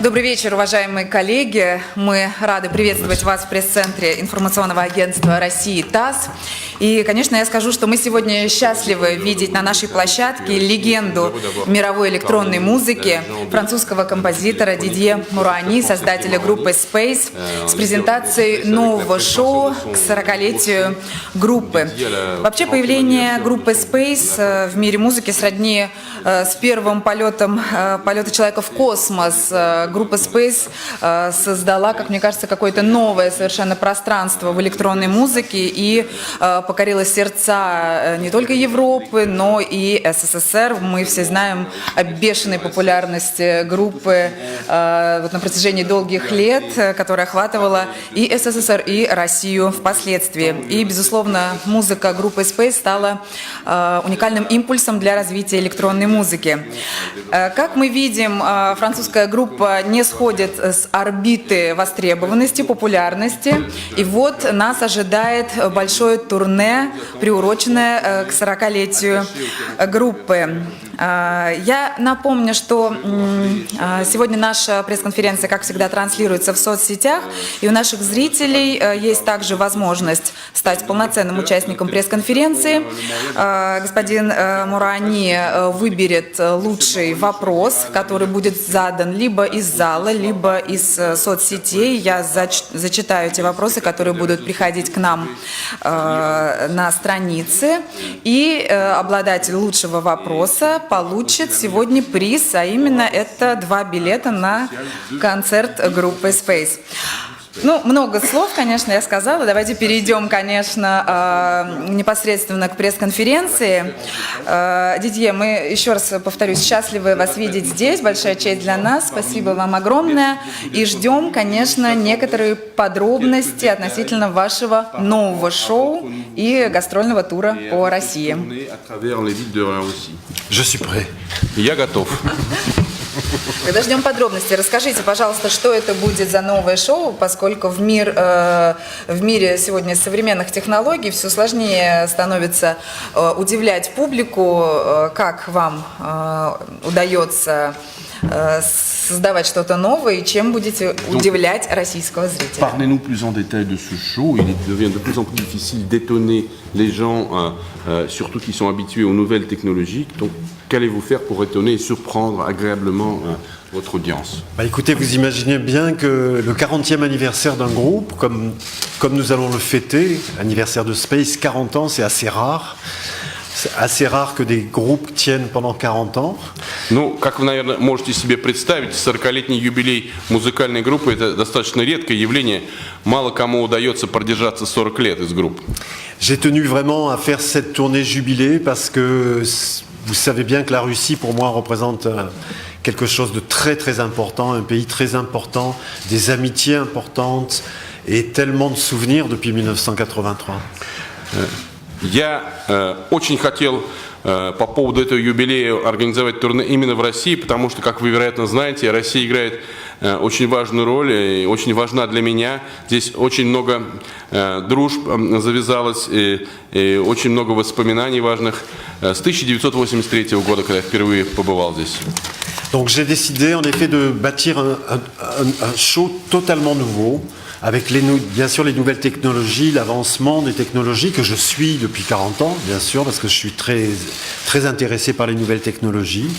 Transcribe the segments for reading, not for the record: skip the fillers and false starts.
Добрый вечер, уважаемые коллеги. Мы рады приветствовать вас в пресс-центре информационного агентства России ТАСС. И, конечно, я скажу, что мы сегодня счастливы видеть на нашей площадке легенду мировой электронной музыки, французского композитора Дидье Мурани, создателя группы Space, с презентацией нового шоу к 40-летию группы. Вообще, появление группы Space в мире музыки сродни с первым полета человека в космос. Группа Space создала, как мне кажется, какое-то новое совершенно пространство в электронной музыке и покорила сердца не только Европы, но и СССР. Мы все знаем о бешеной популярности группы вот на протяжении долгих лет, которая охватывала и СССР, и Россию впоследствии. И, безусловно, музыка группы Space стала уникальным импульсом для развития электронной музыки. Как мы видим, французская группа не сходит с орбиты востребованности, популярности. И вот нас ожидает большое турне, приуроченное к 40-летию группы. Я напомню, что сегодня наша пресс-конференция, как всегда, транслируется в соцсетях, и у наших зрителей есть также возможность стать полноценным участником пресс-конференции. Господин Мурани выберет лучший вопрос, который будет задан либо из зала, либо из соцсетей. Я зачитаю те вопросы, которые будут приходить к нам на странице, и обладатель лучшего вопроса получит сегодня приз, а именно это 2 билета на концерт группы Space. Ну, много слов, конечно, я сказала. Давайте перейдем, конечно, непосредственно к пресс-конференции. Дидье, мы, еще раз повторюсь, счастливы вас видеть здесь. Большая честь для нас. Спасибо вам огромное. И ждем, конечно, некоторые подробности относительно вашего нового шоу и гастрольного тура по России. Я готов. Когда ждем подробностей, расскажите, пожалуйста, что это будет за новое шоу, поскольку в мире сегодня современных технологий все сложнее становится удивлять публику. Как вам удается создавать что-то новое и чем будете удивлять российского зрителя? Parlez-nous plus en détail de ce show. Il devient de plus en plus difficile d'étonner les gens, surtout qui sont habitués aux nouvelles technologies. Donc, qu'allez-vous faire pour étonner et surprendre agréablement votre audience? Écoutez, vous imaginez bien que le 40e anniversaire d'un groupe, comme nous allons le fêter, anniversaire de Space, 40 ans, c'est assez rare. C'est assez rare que des groupes tiennent pendant 40 ans. Ну, как вы, наверное, можете себе представить, 40-летний юбилей музыкальной группы – это достаточно редкое явление. Мало кому удается продержаться 40 лет из группы. J'ai tenu vraiment à faire cette tournée jubilée parce que vous savez bien que la Russie, pour moi, représente quelque chose de très très important, un pays très important, des amitiés importantes et tellement de souvenirs depuis 1983. Я очень хотел по поводу этого юбилея организовать турне именно в России, потому что, как вы, вероятно, знаете, Россия играет очень важную роль и очень важна для меня. Здесь очень много дружб завязалось и очень много воспоминаний важных с 1983 года, когда я впервые побывал здесь. Donc j'ai décidé en effet de bâtir un show totalement nouveau, avec bien sûr les nouvelles technologies, l'avancement des technologies que je suis depuis 40 ans, bien sûr, parce que je suis très, très intéressé par les nouvelles technologies.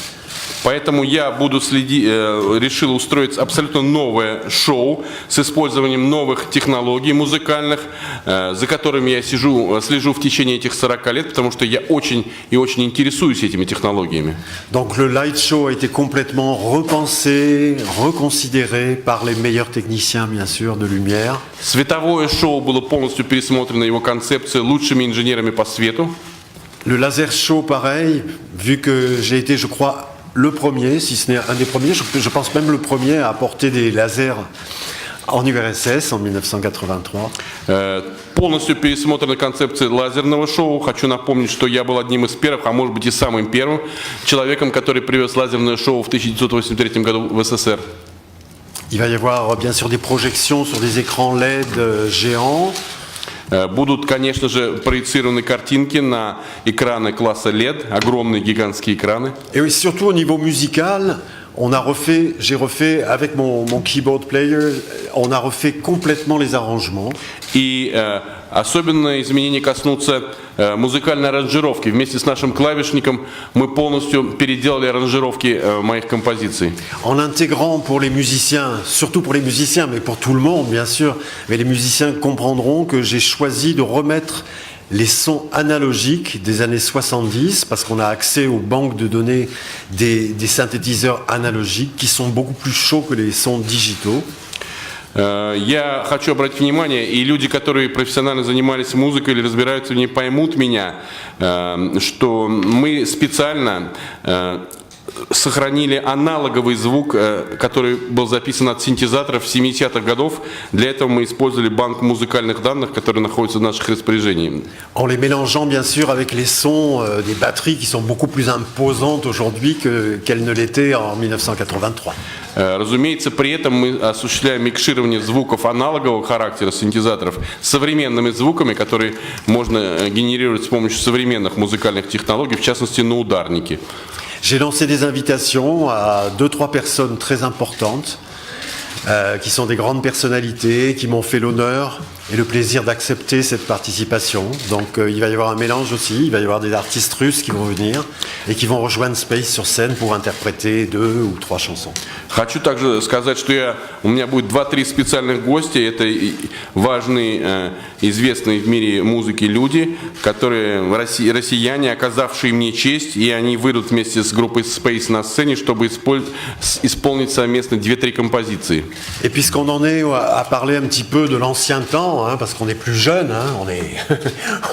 Поэтому я решил устроить абсолютно новое шоу с использованием новых технологий музыкальных, за которыми я слежу в течение этих 40 лет, потому что я очень и очень интересуюсь этими технологиями. Donc le light show a été complètement repensé, reconsidéré par les meilleurs techniciens, bien sûr, de lumière. Световое шоу было полностью пересмотрено, его концепция, лучшими инженерами по свету. Le laser show, pareil, vu que j'ai été, je crois, le premier, si ce n'est un des premiers, je pense même le premier à apporter des lasers en URSS en 1983. Полностью пересмотрена концепция лазерного шоу. Хочу напомнить, что я был одним из первых, а может быть и самым первым человеком, который привез лазерное шоу в 1983 году в СССР. Il va y avoir bien sûr des projections sur des écrans LED géants. Будут, конечно же, проецированы картинки на экраны класса LED, огромные гигантские экраны. Et surtout au niveau musical, j'ai refait avec mon keyboard player, on a refait complètement les arrangements. И особенно изменения коснутся музыкальной аранжировки. Вместе с нашим клавишником мы полностью переделали аранжировки моих композиций. En intégrant pour les musiciens, surtout pour les musiciens, mais pour tout le monde bien sûr, mais les musiciens comprendront que j'ai choisi de remettre les sons analogiques des années 70, parce qu'on a accès aux banques de données des synthétiseurs analogiques qui sont beaucoup plus chauds que les sons digitaux. Я хочу обратить внимание, и люди, которые профессионально занимались музыкой или разбираются в ней, поймут меня, что мы специально сохранили аналоговый звук, который был записан от синтезаторов 70-х годов. Для этого мы использовали банк музыкальных данных, который находится в наших распоряжениях. En les mélangeant bien sûr avec les sons des batteries qui sont beaucoup plus imposantes aujourd'hui qu'elles ne l'étaient en 1983. Разумеется, при этом мы осуществляем микширование звуков аналогового характера синтезаторов с современными звуками, которые можно генерировать с помощью современных музыкальных технологий, в частности на ударнике. J'ai lancé des invitations à 2-3 personnes très importantes qui sont des grandes personnalités, qui m'ont fait l'honneur et le plaisir d'accepter cette participation. Donc il va y avoir un mélange aussi, il va y avoir des artistes russes qui vont venir et qui vont rejoindre Space sur scène pour interpréter 2 ou 3 chansons. Хочу также сказать, что у меня будет 2-3 специальных гостя. Это важные, известные в мире музыки люди, которые россияне, оказавшие мне честь, и они выйдут вместе с группой Space на сцене, чтобы исполнить совместно 2-3 композиции. Et puisqu'on en est à parler un petit peu de l'ancien temps, parce qu'on est plus jeune,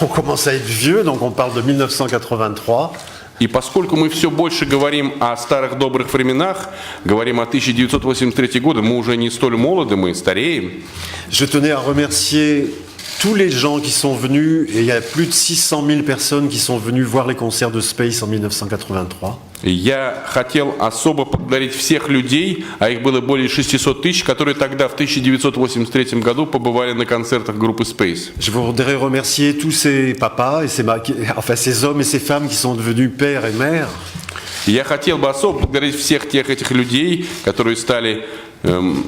on commence à être vieux, donc on parle de 1983. И поскольку мы все больше говорим о старых добрых временах, говорим о 1983 году, мы уже не столь молоды, мы стареем. Je tenais à remercier tous les gens qui sont venus, et il y a plus de 600 000 personnes qui sont venues voir les concerts de Space en 1983. Я хотел особо поблагодарить всех людей, а их было более 600 тысяч, которые тогда, в 1983 году, побывали на концертах группы Space. Je voudrais remercier tous ces papas, et ces hommes et ces femmes qui sont devenus pères et mères. Я хотел бы особо поблагодарить всех этих людей, которые стали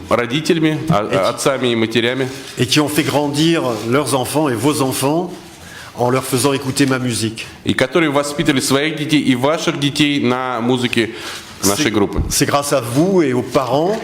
родителями, отцами и матерями. Et qui ont fait grandir leurs enfants et vos enfants en leur faisant écouter ma musique. И которые воспитывали своих детей и ваших детей на музыке нашей группы. C'est grâce à vous et aux parents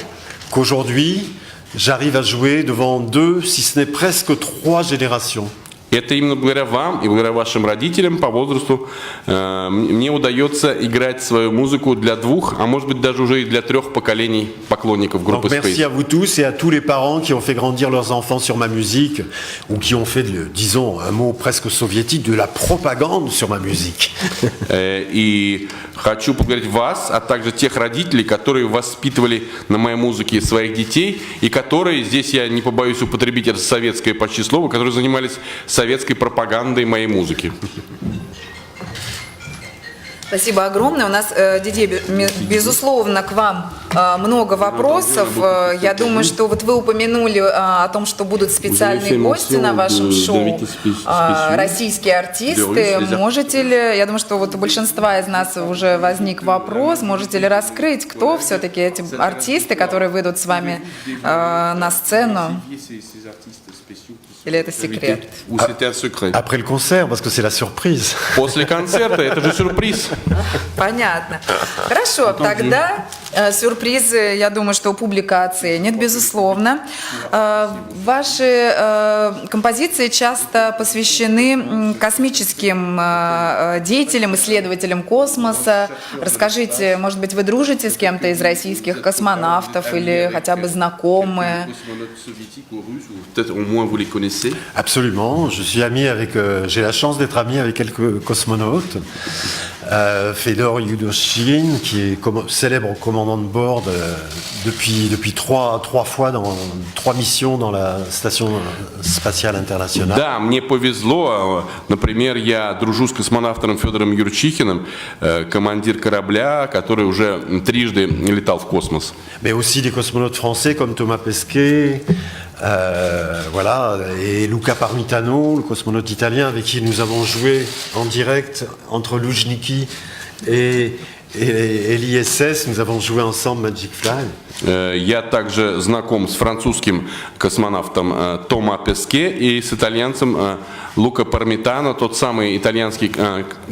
qu'aujourd'hui, j'arrive à jouer devant 2, si ce n'est presque 3 générations. Это именно благодаря вам и благодаря вашим родителям по возрасту мне удается играть свою музыку для 2, а может быть даже уже и для 3 поколений поклонников группы Donc, merci Space. à vous tous et à tous les parents qui ont fait grandir leurs enfants sur ma musique ou qui ont fait, disons, un mot presque soviétique, de la propagande sur ma musique. И хочу поблагодарить вас, а также тех родителей, которые воспитывали на моей музыке своих детей и которые, здесь я не побоюсь употребить это советское почти слово, которые занимались советской пропагандой моей музыки. Спасибо огромное. У нас, Дидье, безусловно, к вам много вопросов. Я думаю, что вот вы упомянули о том, что будут специальные гости на вашем шоу, российские артисты. Можете ли, я думаю, что вот у большинства из нас уже возник вопрос, можете ли раскрыть, кто все-таки эти артисты, которые выйдут с вами на сцену? Или это секрет? Après le concert, parce que c'est la surprise. После концерта, это же сюрприз. Понятно. Хорошо, тогда сюрпризы, я думаю, что публика оценит, безусловно. Ваши композиции часто посвящены космическим деятелям, исследователям космоса. Расскажите, может быть, вы дружите с кем-то из российских космонавтов или хотя бы знакомы? Absolument, je suis ami avec, j'ai la chance d'être ami avec quelques cosmonautes. Fedor Yudoshin, qui est célèbre commandant de bord depuis 3 fois dans 3 missions dans la station spatiale internationale. Да, мне повезло. Например, я дружу с космонавтом Федором Юрчихиным, командир корабля, который уже 3 летал в космос. Mais aussi des cosmonautes français comme Thomas Pesquet. Voilà, et Luca Parmitano, le cosmonaute italien avec qui nous avons joué en direct entre Luzhniki et et l'ISS, nous avons joué ensemble Magic Fly. Я также знаком с французским космонавтом Тома Песке и с итальянцем Лука Пармитано, тот самый итальянский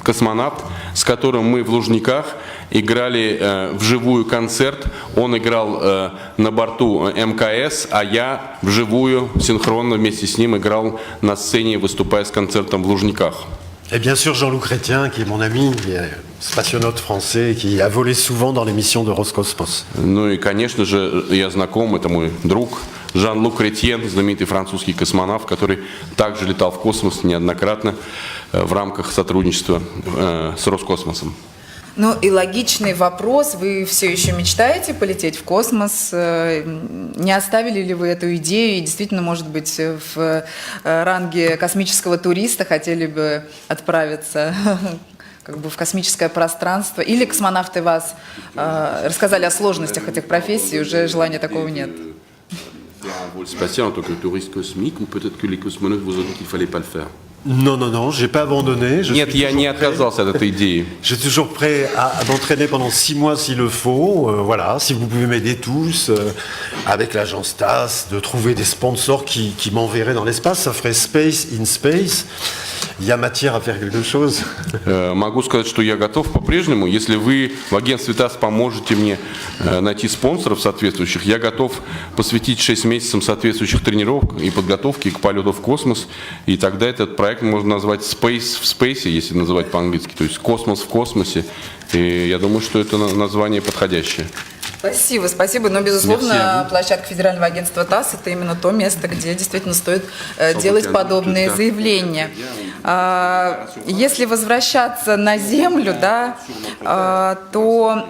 космонавт, с которым мы в Лужниках играли вживую концерт. Он играл на борту МКС, а я вживую, синхронно вместе с ним играл на сцене, выступая с концертом в Лужниках. Et bien sûr Jean-Luc Chrétien, qui est mon ami, qui est spationaute français, qui a volé souvent dans l'émission de Roscosmos. Ну и, конечно же, я знаком, это мой друг Жан-Люк Ретьен, знаменитый французский космонавт, который также летал в космос неоднократно в рамках сотрудничества с Роскосмосом. Ну и логичный вопрос, вы все еще мечтаете полететь в космос? Не оставили ли вы эту идею и действительно, может быть, в ранге космического туриста хотели бы отправиться как бы в космическое пространство? Или космонавты вас рассказали о сложностях этих профессий, уже желания такого нет? Un vol spatial en tant que touriste cosmique ou peut-être que les cosmonautes vous ont dit qu'il ne fallait pas le faire? Non, non, non, j'ai pas abandonné. Нет, я не отказался от этой идеи. Je suis toujours prêt à m'entraîner pendant 6 mois s'il le faut. Voilà, si vous pouvez m'aider tous, avec l'agence TAS, de trouver des sponsors qui m'enverraient dans l'espace, ça ferait Space in Space. Il y a matière à faire quelque chose. Могу сказать, что я готов по-прежнему. Если вы в агентстве ТАСС поможете мне найти спонсоров соответствующих, я готов посвятить 6 месяцев соответствующих тренировок и подготовки к полету в космос. И тогда этот проект можно назвать Space в Space, если называть по-английски, то есть космос в космосе. И я думаю, что это название подходящее. Спасибо, спасибо. Но, безусловно, площадка Федерального агентства ТАСС – это именно то место, где действительно стоит делать подобные заявления. Если возвращаться на Землю, да, то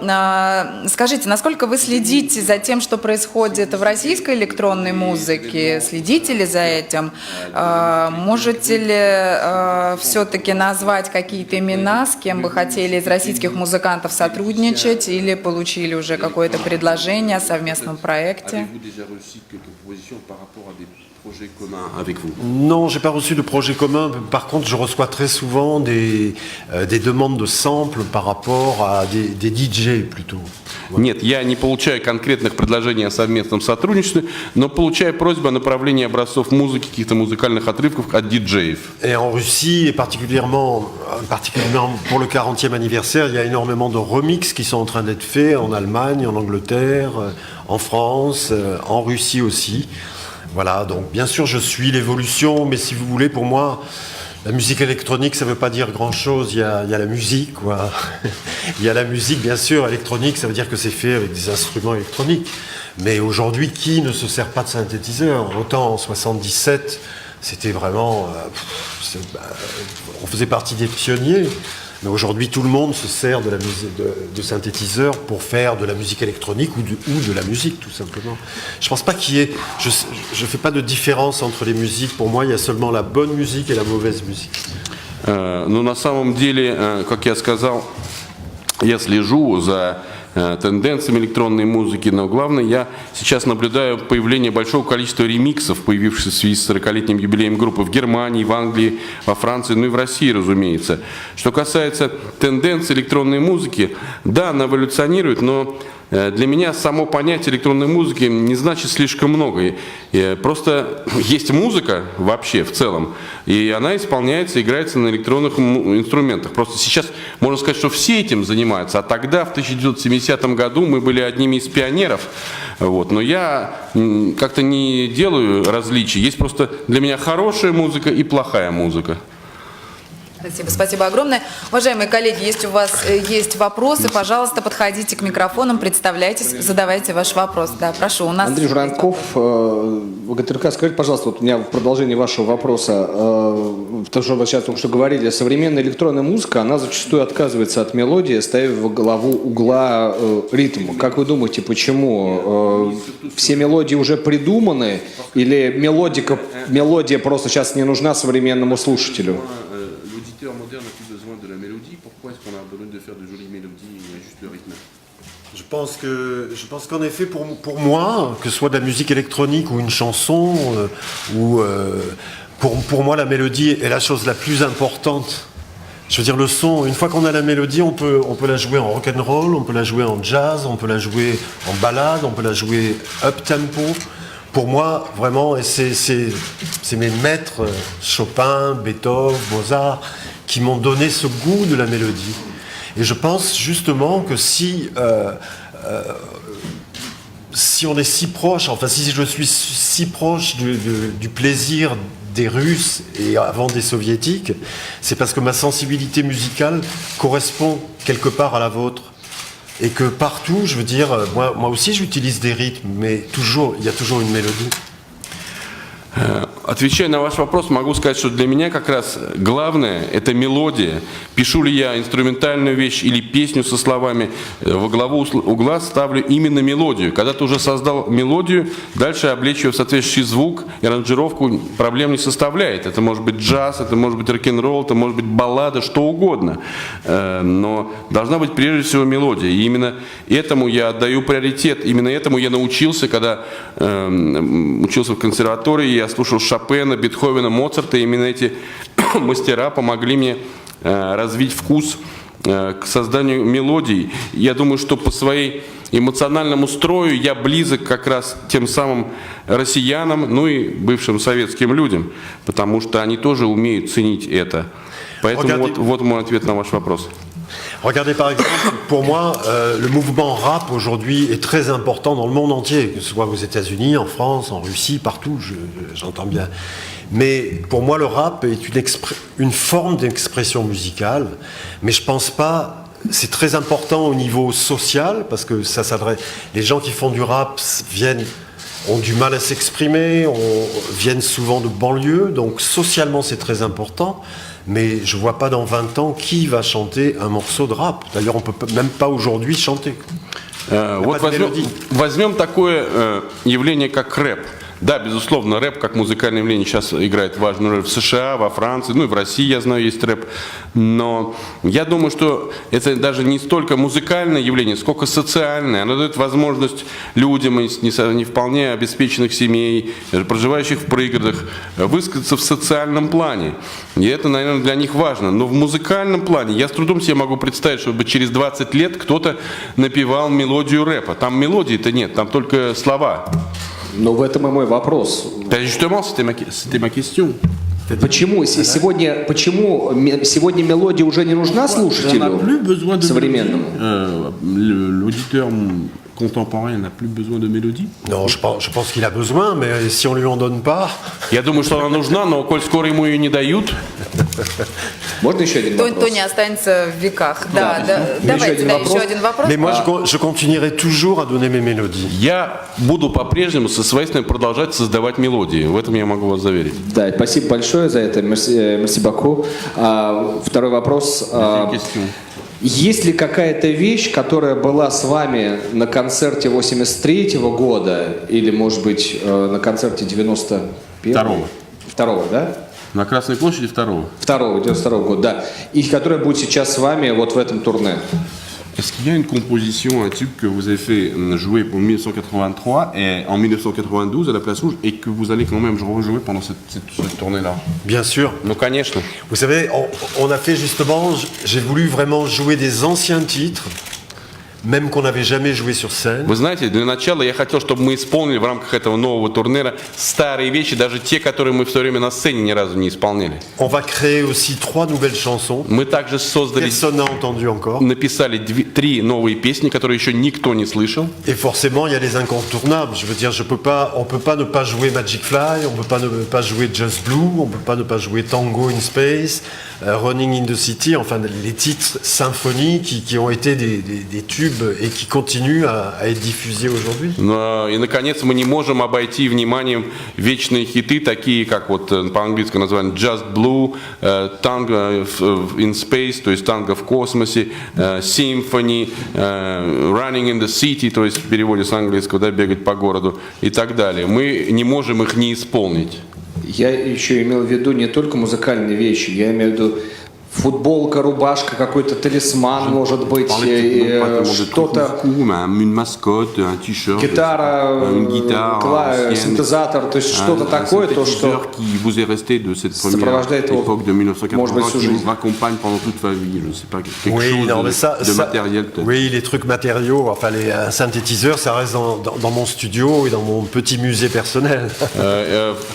скажите, насколько вы следите за тем, что происходит в российской электронной музыке? Следите ли за этим? Можете ли все-таки назвать какие-то имена, с кем бы хотели из российских музыкантов сотрудничать, или получили уже какое-то предложение о совместном проекте? Non, j'ai pas reçu de projet commun. Par contre, je reçois très souvent des demandes de samples par rapport à des DJ plutôt. Нет, я не получаю конкретных предложений о совместном сотрудничестве, но получаю просьбы о направлении образцов музыки, каких-то музыкальных отрывков от диджеев. Et en Russie, et particulièrement pour le 40e anniversaire, il y a énormément de remixes qui sont en train d'être faits en Allemagne, en Angleterre, en France, en Russie aussi. Voilà, donc bien sûr je suis l'évolution, mais si vous voulez, pour moi, la musique électronique, ça ne veut pas dire grand-chose. Il y a la musique, quoi. Il y a la musique, bien sûr, électronique, ça veut dire que c'est fait avec des instruments électroniques. Mais aujourd'hui, qui ne se sert pas de synthétiseur? Autant en 77, c'était vraiment... on faisait partie des pionniers. Mais aujourd'hui, tout le monde se sert de la musique de synthétiseurs pour faire de la musique électronique ou de la musique, tout simplement. Je pense pas qu'il y ait... Je ne fais pas de différence entre les musiques. Pour moi, il y a seulement la bonne musique et la mauvaise musique. Но на самом деле, как я сказал, я слежу за тенденциями электронной музыки, но главное, я сейчас наблюдаю появление большого количества ремиксов, появившихся в связи с 40-летним юбилеем группы в Германии, в Англии, во Франции, ну и в России, разумеется. Что касается тенденций электронной музыки, да, она эволюционирует, но для меня само понятие электронной музыки не значит слишком много. Просто есть музыка вообще в целом, и она исполняется, играется на электронных инструментах. Просто сейчас можно сказать, что все этим занимаются, а тогда, в 1970 году, мы были одними из пионеров. Вот. Но я как-то не делаю различий. Есть просто для меня хорошая музыка и плохая музыка. Спасибо, спасибо огромное. Уважаемые коллеги, есть у вас есть вопросы, пожалуйста, подходите к микрофонам, представляйтесь, задавайте ваш вопрос. Да, прошу, у нас... Андрей Журанков, ВГТРК, скажите, пожалуйста, вот у меня в продолжении вашего вопроса, то, что вы сейчас только что говорили, современная электронная музыка, она зачастую отказывается от мелодии, ставив во главу угла ритм. Как вы думаете, почему? Все мелодии уже придуманы или мелодия просто сейчас не нужна современному слушателю? Moderne n'a plus besoin de la mélodie. Pourquoi est-ce qu'on a besoin de faire de jolies mélodies et juste le rythme? Je pense qu'en effet, pour moi, que ce soit de la musique électronique ou une chanson, pour moi, la mélodie est la chose la plus importante Je veux dire, le son, une fois qu'on a la mélodie, on peut la jouer en rock and roll, on peut la jouer en jazz, on peut la jouer en ballade, on peut la jouer up tempo. Pour moi, vraiment, et c'est mes maîtres, Chopin, Beethoven, Mozart, qui m'ont donné ce goût de la mélodie. Et je pense justement que si on est si proche, enfin si je suis si proche du plaisir des Russes et avant des Soviétiques, c'est parce que ma sensibilité musicale correspond quelque part à la vôtre. Et que partout, je veux dire, moi aussi j'utilise des rythmes, mais il y a toujours une mélodie. Отвечая на ваш вопрос, могу сказать, что для меня как раз главное – это мелодия. Пишу ли я инструментальную вещь или песню со словами, во главу угла ставлю именно мелодию. Когда ты уже создал мелодию, дальше облечь ее в соответствующий звук и аранжировку проблем не составляет. Это может быть джаз, это может быть рок-н-ролл, это может быть баллада, что угодно. Но должна быть прежде всего мелодия. И именно этому я отдаю приоритет. Именно этому я научился, когда учился в консерватории. Я слушал Шопена, Бетховена, Моцарта. И именно эти мастера помогли мне развить вкус к созданию мелодий. Я думаю, что по своей эмоциональному строю я близок как раз тем самым россиянам, ну и бывшим советским людям, потому что они тоже умеют ценить это. Поэтому вот мой ответ на ваш вопрос. Regardez par exemple, pour moi, le mouvement rap aujourd'hui est très important dans le monde entier, que ce soit aux États-Unis, en France, en Russie, partout, j'entends bien. Mais pour moi, le rap est une forme d'expression musicale, mais je pense pas. C'est très important au niveau social parce que ça s'adresse. Les gens qui font du rap ont du mal à s'exprimer, viennent souvent de banlieue, donc socialement c'est très important. Mais je vois pas dans 20 ans qui va chanter un morceau de rap. D'ailleurs, on peut même pas aujourd'hui chanter. Вот возьмем такое явление, как рэп. Да, безусловно, рэп как музыкальное явление сейчас играет важную роль в США, во Франции, ну и в России, я знаю, есть рэп. Но я думаю, что это даже не столько музыкальное явление, сколько социальное. Оно дает возможность людям из не вполне обеспеченных семей, проживающих в пригородах, высказаться в социальном плане. И это, наверное, для них важно. Но в музыкальном плане я с трудом себе могу представить, чтобы через 20 лет кто-то напевал мелодию рэпа. Там мелодии-то нет, там только слова. Но в этом и мой вопрос. Justement, c'était ma question. Почему сегодня мелодия уже не нужна слушателю современному? L'auditeur contemporain n'a plus besoin de mélodie. Non, je pense qu'il a besoin, mais si on lui en donne pas. Я думаю, что она нужна, но коль скоро ему ее не дают. Можно еще один вопрос? То не останется в веках. Да, давайте, еще один вопрос. Mais moi, je continuerai toujours à donner mes mélodies. Я буду по-прежнему со своей стороны продолжать создавать мелодии. В этом я могу вас заверить. Да, спасибо большое за это. Merci beaucoup. Второй вопрос. Есть ли какая-то вещь, которая была с вами на концерте 83-го года или, может быть, на концерте 91-го? Второго, да? На Красной площади второго. 92-го года, да. И которая будет сейчас с вами вот в этом турне? Est-ce qu'il y a une composition, un tube que vous avez fait jouer pour 1983 et en 1992 à la Place Rouge et que vous allez quand même rejouer pendant cette tournée-là? Bien sûr. Ну, конечно. Vous savez, on a fait justement, j'ai voulu vraiment jouer des anciens titres, même qu'on n'avait jamais joué sur scène. Вы знаете, для начала я хотел, чтобы мы исполнили в рамках этого нового турнира старые вещи, даже те, которые мы в свое время на сцене ни разу не исполняли. On va créer aussi 3 nouvelles chansons. Мы также создали, Personne n'a entendu encore. написали 3 новые песни, которые еще никто не слышал. Et forcément, il y a les incontournables. Je veux dire, on peut pas ne pas jouer Magic Fly, on peut pas ne pas jouer Just Blue, on peut pas ne pas jouer Tango in Space, Running in the City, enfin les titres symphoniques qui ont été des tubes et qui continuent à être diffusés aujourd'hui. И, наконец, мы не можем обойти вниманием вечные хиты, такие как вот по-английски называемый Just Blue, Tango in Space, то есть танго в космосе, Symphony, Running in the City, то есть в переводе с английского, да, бегать по городу и так далее. Мы не можем их не исполнить. Я еще имел в виду не только музыкальные вещи, я имею в виду футболка, рубашка, какой-то талисман, может быть, что-то, une mascotte, un t-shirt, гитара, une guitare, синтезатор, то есть что-то такое, то, что qui vous est resté de cette première сопровождает его, époque de может быть, 1980 всю qui жизнь. vous raccompagne pendant toute votre vie, je ne sais pas, quelque Oui, chose non, mais de matériel peut-être. oui, les trucs matériaux, enfin un synthétiseur, ça reste dans mon studio et dans mon petit musée personnel.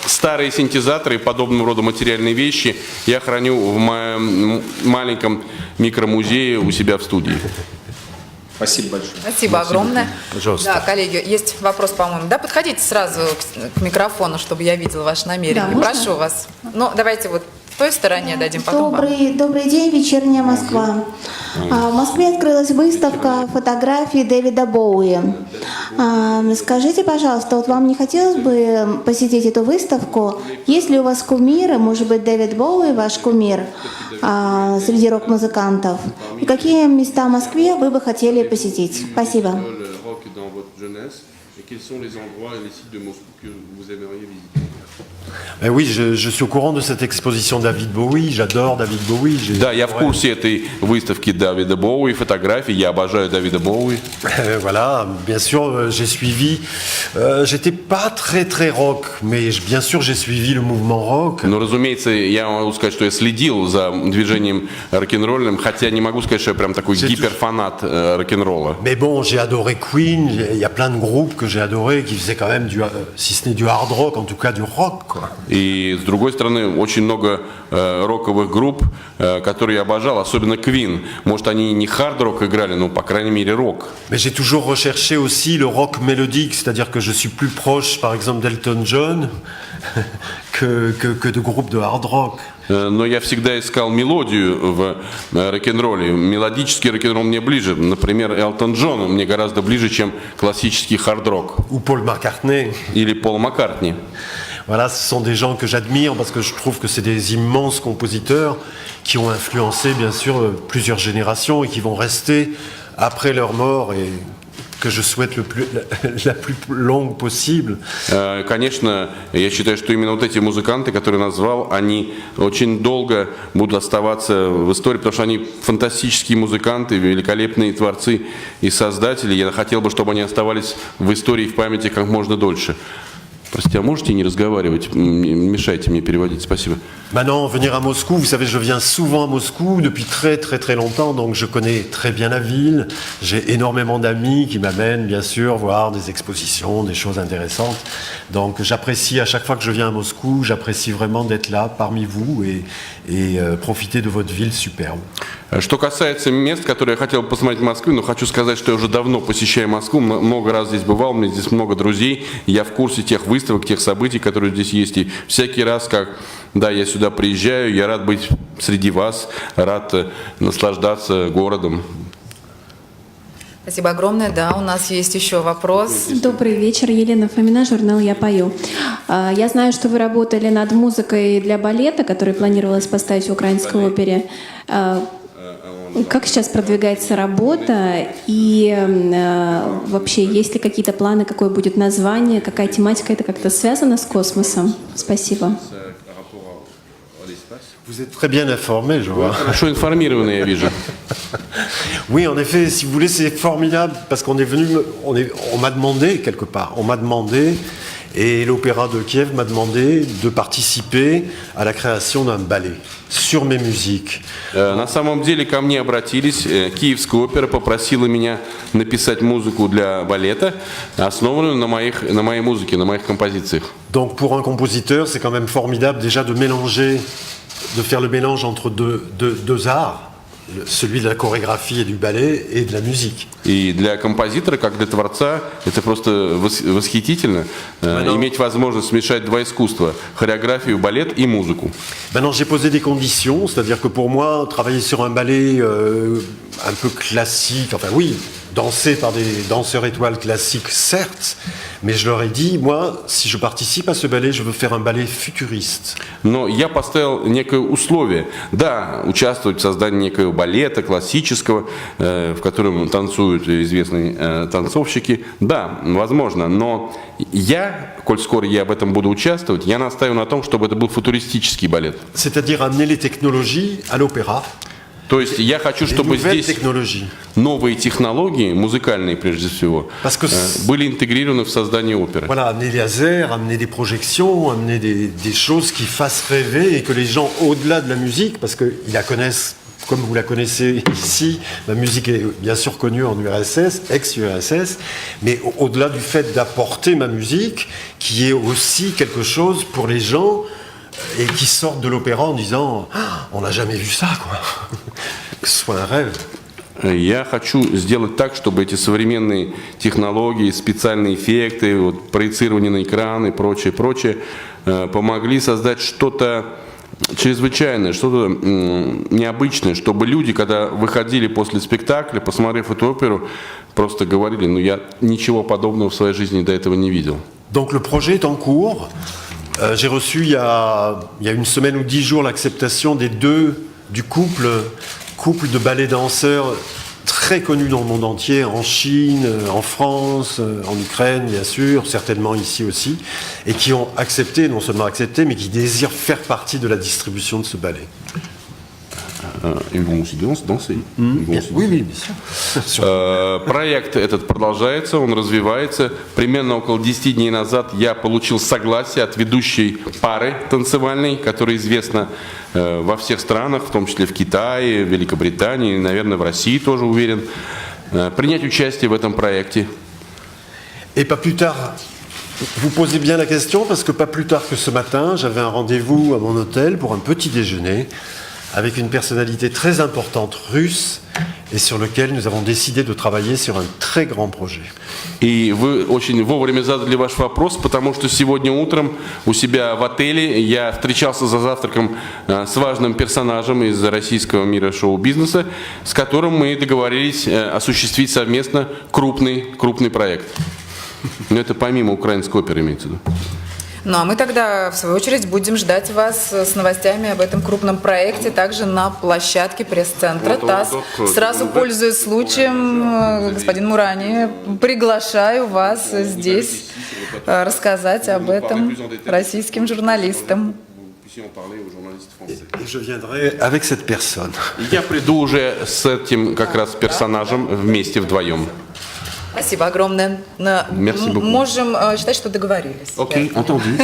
Старые синтезаторы и подобного рода материальные вещи я храню в моем маленьком микромузее у себя в студии. Спасибо большое. Спасибо огромное. Пожалуйста. Да, коллеги, есть вопрос, по-моему. Да, подходите сразу к микрофону, чтобы я видела ваше намерение. Да, можно? Прошу вас. Ну, давайте вот в той стороне дадим, потом вам. Добрый день, вечерняя Москва. В Москве открылась выставка фотографий Дэвида Боуи. Скажите, пожалуйста, вот вам не хотелось бы посетить эту выставку? Есть ли у вас кумиры, может быть, Дэвид Боуи ваш кумир среди рок-музыкантов? И какие места в Москве вы бы хотели посетить? Спасибо. Oui, je suis au courant de cette exposition David Bowie, j'adore David Bowie. Да, я в курсе этой выставки Давида Боуи, фотографий, я обожаю Давида Боуи. Voilà, bien sûr, j'ai suivi. J'étais pas très rock, mais bien sûr, j'ai suivi le mouvement rock. Но, разумеется, я могу сказать, что я следил за движением рок-н-ролльным, хотя не могу сказать, что я прям такой гиперфанат рок-н-ролла. Mais bon, j'ai adoré Queen, il y a plein de groupes que j'ai adoré qui faisaient quand même si ce n'est du hard rock, en tout cas du rock, quoi. И, с другой стороны, очень много роковых групп, которые я обожал, особенно Queen. Может, они не хард-рок играли, но, по крайней мере, рок. Mais j'ai toujours recherché aussi le rock mélodique, c'est-à-dire que je suis plus proche, par exemple, d'Elton John que de groupes de hard rock. Но я всегда искал мелодию в рок-н-ролле. Мелодический рок-н-ролл мне ближе. Например, Элтон Джон мне гораздо ближе, чем классический хард-рок. Ou Paul McCartney. Или Пол Маккартни. Voilà, ce sont des gens que j'admire parce que je trouve que c'est des immenses compositeurs qui ont influencé, bien sûr, plusieurs générations et qui vont rester après leur mort et que je souhaite la plus longue possible. Конечно, я считаю, что именно вот эти музыканты, которые назвал, они очень долго будут оставаться в истории, потому что они фантастические музыканты, великолепные творцы и создатели. Я хотел бы, чтобы они оставались в истории и в памяти как можно дольше. Простите, а можете не разговаривать? Мешайте мне переводить, спасибо. Maintenant, venir à Moscou, vous savez, je viens souvent à Moscou depuis très longtemps, donc je connais très bien la ville. J'ai énormément d'amis qui m'amènent, bien sûr, voir des expositions, des choses intéressantes. Donc j'apprécie, à chaque fois que je viens à Moscou, j'apprécie vraiment d'être là parmi vous et profiter de votre ville superbe. Что касается мест, которые я хотел посмотреть в Москве, но хочу сказать, что я уже давно посещаю Москву, много раз здесь бывал, у меня здесь много друзей, я в курсе тех выставок, тех событий, которые здесь есть, и всякий раз, как я сюда приезжаю, я рад быть среди вас, рад наслаждаться городом. Спасибо огромное. Да, у нас есть еще вопрос. Добрый вечер, Елена Фомина, журнал «Я пою». Я знаю, что вы работали над музыкой для балета, который планировалось поставить в Украинской опере. Как сейчас продвигается работа и вообще есть ли какие-то планы, какое будет название, какая тематика, это как-то связано с космосом? Спасибо. Vous êtes très bien informé, je vois. Хорошо информированный, я вижу. Oui, en effet, si vous voulez, c'est formidable parce qu'on est venu, on m'a demandé quelque part, et l'Opéra de Kiev m'a demandé de participer à la création d'un ballet sur mes musiques. На самом деле ко мне обратились, Киевская опера попросила меня написать музыку для балета, основанную на моей музыке, на моих композициях. Donc pour un compositeur, c'est quand même formidable déjà de mélanger, de faire le mélange entre deux arts. Celui de la chorégraphie et du ballet et de la musique. И для композитора, как для творца, это просто восхитительно иметь возможность смешать два искусства: хореографию, балет и музыку. Maintenant, j'ai posé des conditions, c'est-à-dire que pour moi, travailler sur un ballet un peu classique, enfin oui, dansé par des danseurs étoiles classiques, certes, mais je leur ai dit, moi, si je participe à ce ballet, je veux faire un ballet futuriste. Но я поставил некое условие. Да, участвовать в создании некого балета классического, в котором танцуют известные танцовщики. Да, возможно. Но я, коль скоро я об этом буду участвовать, я настаиваю на том, чтобы это был футуристический балет. C'est-à-dire amener les technologies à l'opéra, То есть я хочу, les чтобы nouvelles здесь technologies. новые технологии, музыкальные прежде всего, Parce que были интегрированы в создание оперы. voilà, amener les lasers, amener des projections, amener des choses qui fassent rêver et que les gens, au-delà de la musique, parce qu'ils la connaissent, comme vous la connaissez ici, la musique est bien sûr connue en URSS, ex-URSS, mais au-delà du fait d'apporter ma musique, qui est aussi quelque chose pour les gens et qui sortent de l'opéra en disant ah, on n'a jamais vu ça, quoi. Que ce soit un rêve. Я хочу сделать так, чтобы эти современные технологии, специальные эффекты, вот, проецирование на экран и прочее, прочее, помогли создать что-то чрезвычайное, что-то необычное, чтобы люди, когда выходили после спектакля, посмотрев эту оперу, просто говорили, ну я ничего подобного в своей жизни до этого не видел. Donc le projet est en cours. J'ai reçu il y a une semaine ou 10 jours l'acceptation du couple de ballet danseurs très connus dans le monde entier, en Chine, en France, en Ukraine bien sûr, certainement ici aussi, et qui ont accepté, non seulement accepté, mais qui désirent faire partie de la distribution de ce ballet. Ils vont aussi danser. Oui, bien sûr. Проект этот продолжается, он развивается. Примерно около 10 дней назад я получил согласие от ведущей пары танцевальной, которая известна во всех странах, в том числе в Китае, в Великобритании, наверное, в России тоже уверен, принять участие в этом проекте. Et pas plus tard, vous posez bien la question, parce que pas plus tard que ce matin, j'avais un rendez-vous à mon hôtel pour un petit déjeuner avec une personnalité très importante russe et sur lequel nous avons décidé de travailler sur un très grand projet. И вы очень вовремя задали ваш вопрос, потому что сегодня утром у себя в отеле я встречался за завтраком с важным персонажем из российского мира шоу-бизнеса, с которым мы договорились осуществить совместно крупный проект. Но это помимо украинской оперы имеется в виду. Ну а мы тогда, в свою очередь, будем ждать вас с новостями об этом крупном проекте также на площадке пресс-центра ТАСС. Сразу, пользуясь случаем, господин Мурани, приглашаю вас здесь рассказать об этом российским журналистам. Et je viendrai avec cette personne. Я приду уже с этим как раз персонажем вместе вдвоем. Спасибо огромное. Merci beaucoup. Можем считать, что договорились. Окей, entendu.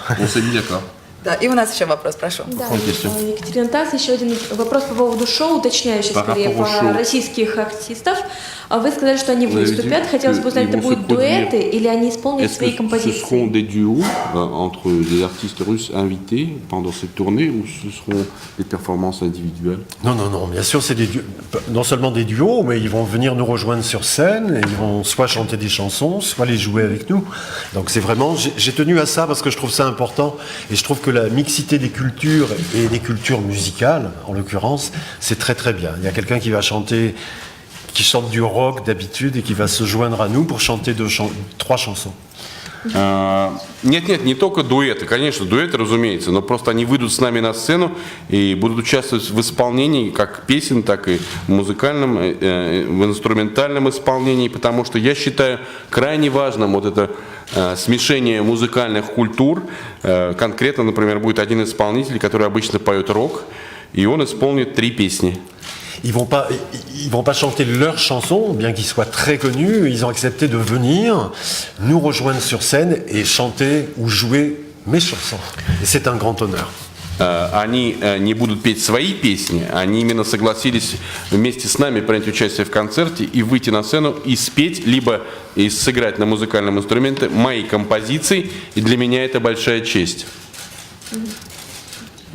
On s'est mis d'accord. Да, и у нас еще вопрос, прошу. Да, Екатерина Тасс, еще один вопрос по поводу шоу, уточняющий скорее по российских артистов. Вы сказали, что они выступят. Хотелось бы узнать, это будут дуэты или они исполнят свои композиции? Ce seront des duos entre des artistes russes invités pendant cette tournée ou ce seront des performances individuelles? Non, bien sûr, c'est non seulement des duos, mais ils vont venir nous rejoindre sur scène et ils vont soit chanter des chansons, soit les jouer avec nous. Donc c'est vraiment, j'ai tenu à ça parce que je trouve ça important et je trouve que la mixité des cultures et des cultures musicales, en l'occurrence, c'est très très bien. Il y a quelqu'un qui va chanter, qui chante du rock d'habitude et qui va se joindre à nous pour chanter 3 chansons. Нет, не только дуэты, конечно, дуэты, разумеется, но просто они выйдут с нами на сцену и будут участвовать в исполнении как песен, так и в музыкальном, в инструментальном исполнении, потому что я считаю крайне важным вот это смешение музыкальных культур. Конкретно, например, будет один исполнитель, который обычно поет рок, и он исполнит 3 песни. Ils vont pas chanter leurs chansons, bien qu'ils soient très connus. Ils ont accepté de venir nous rejoindre sur scène et chanter ou jouer mes chansons. Et c'est un grand honneur. Они не будут петь свои песни, они именно согласились вместе с нами принять участие в концерте и выйти на сцену и спеть, либо и сыграть на музыкальном инструменте мои композиции, и для меня это большая честь.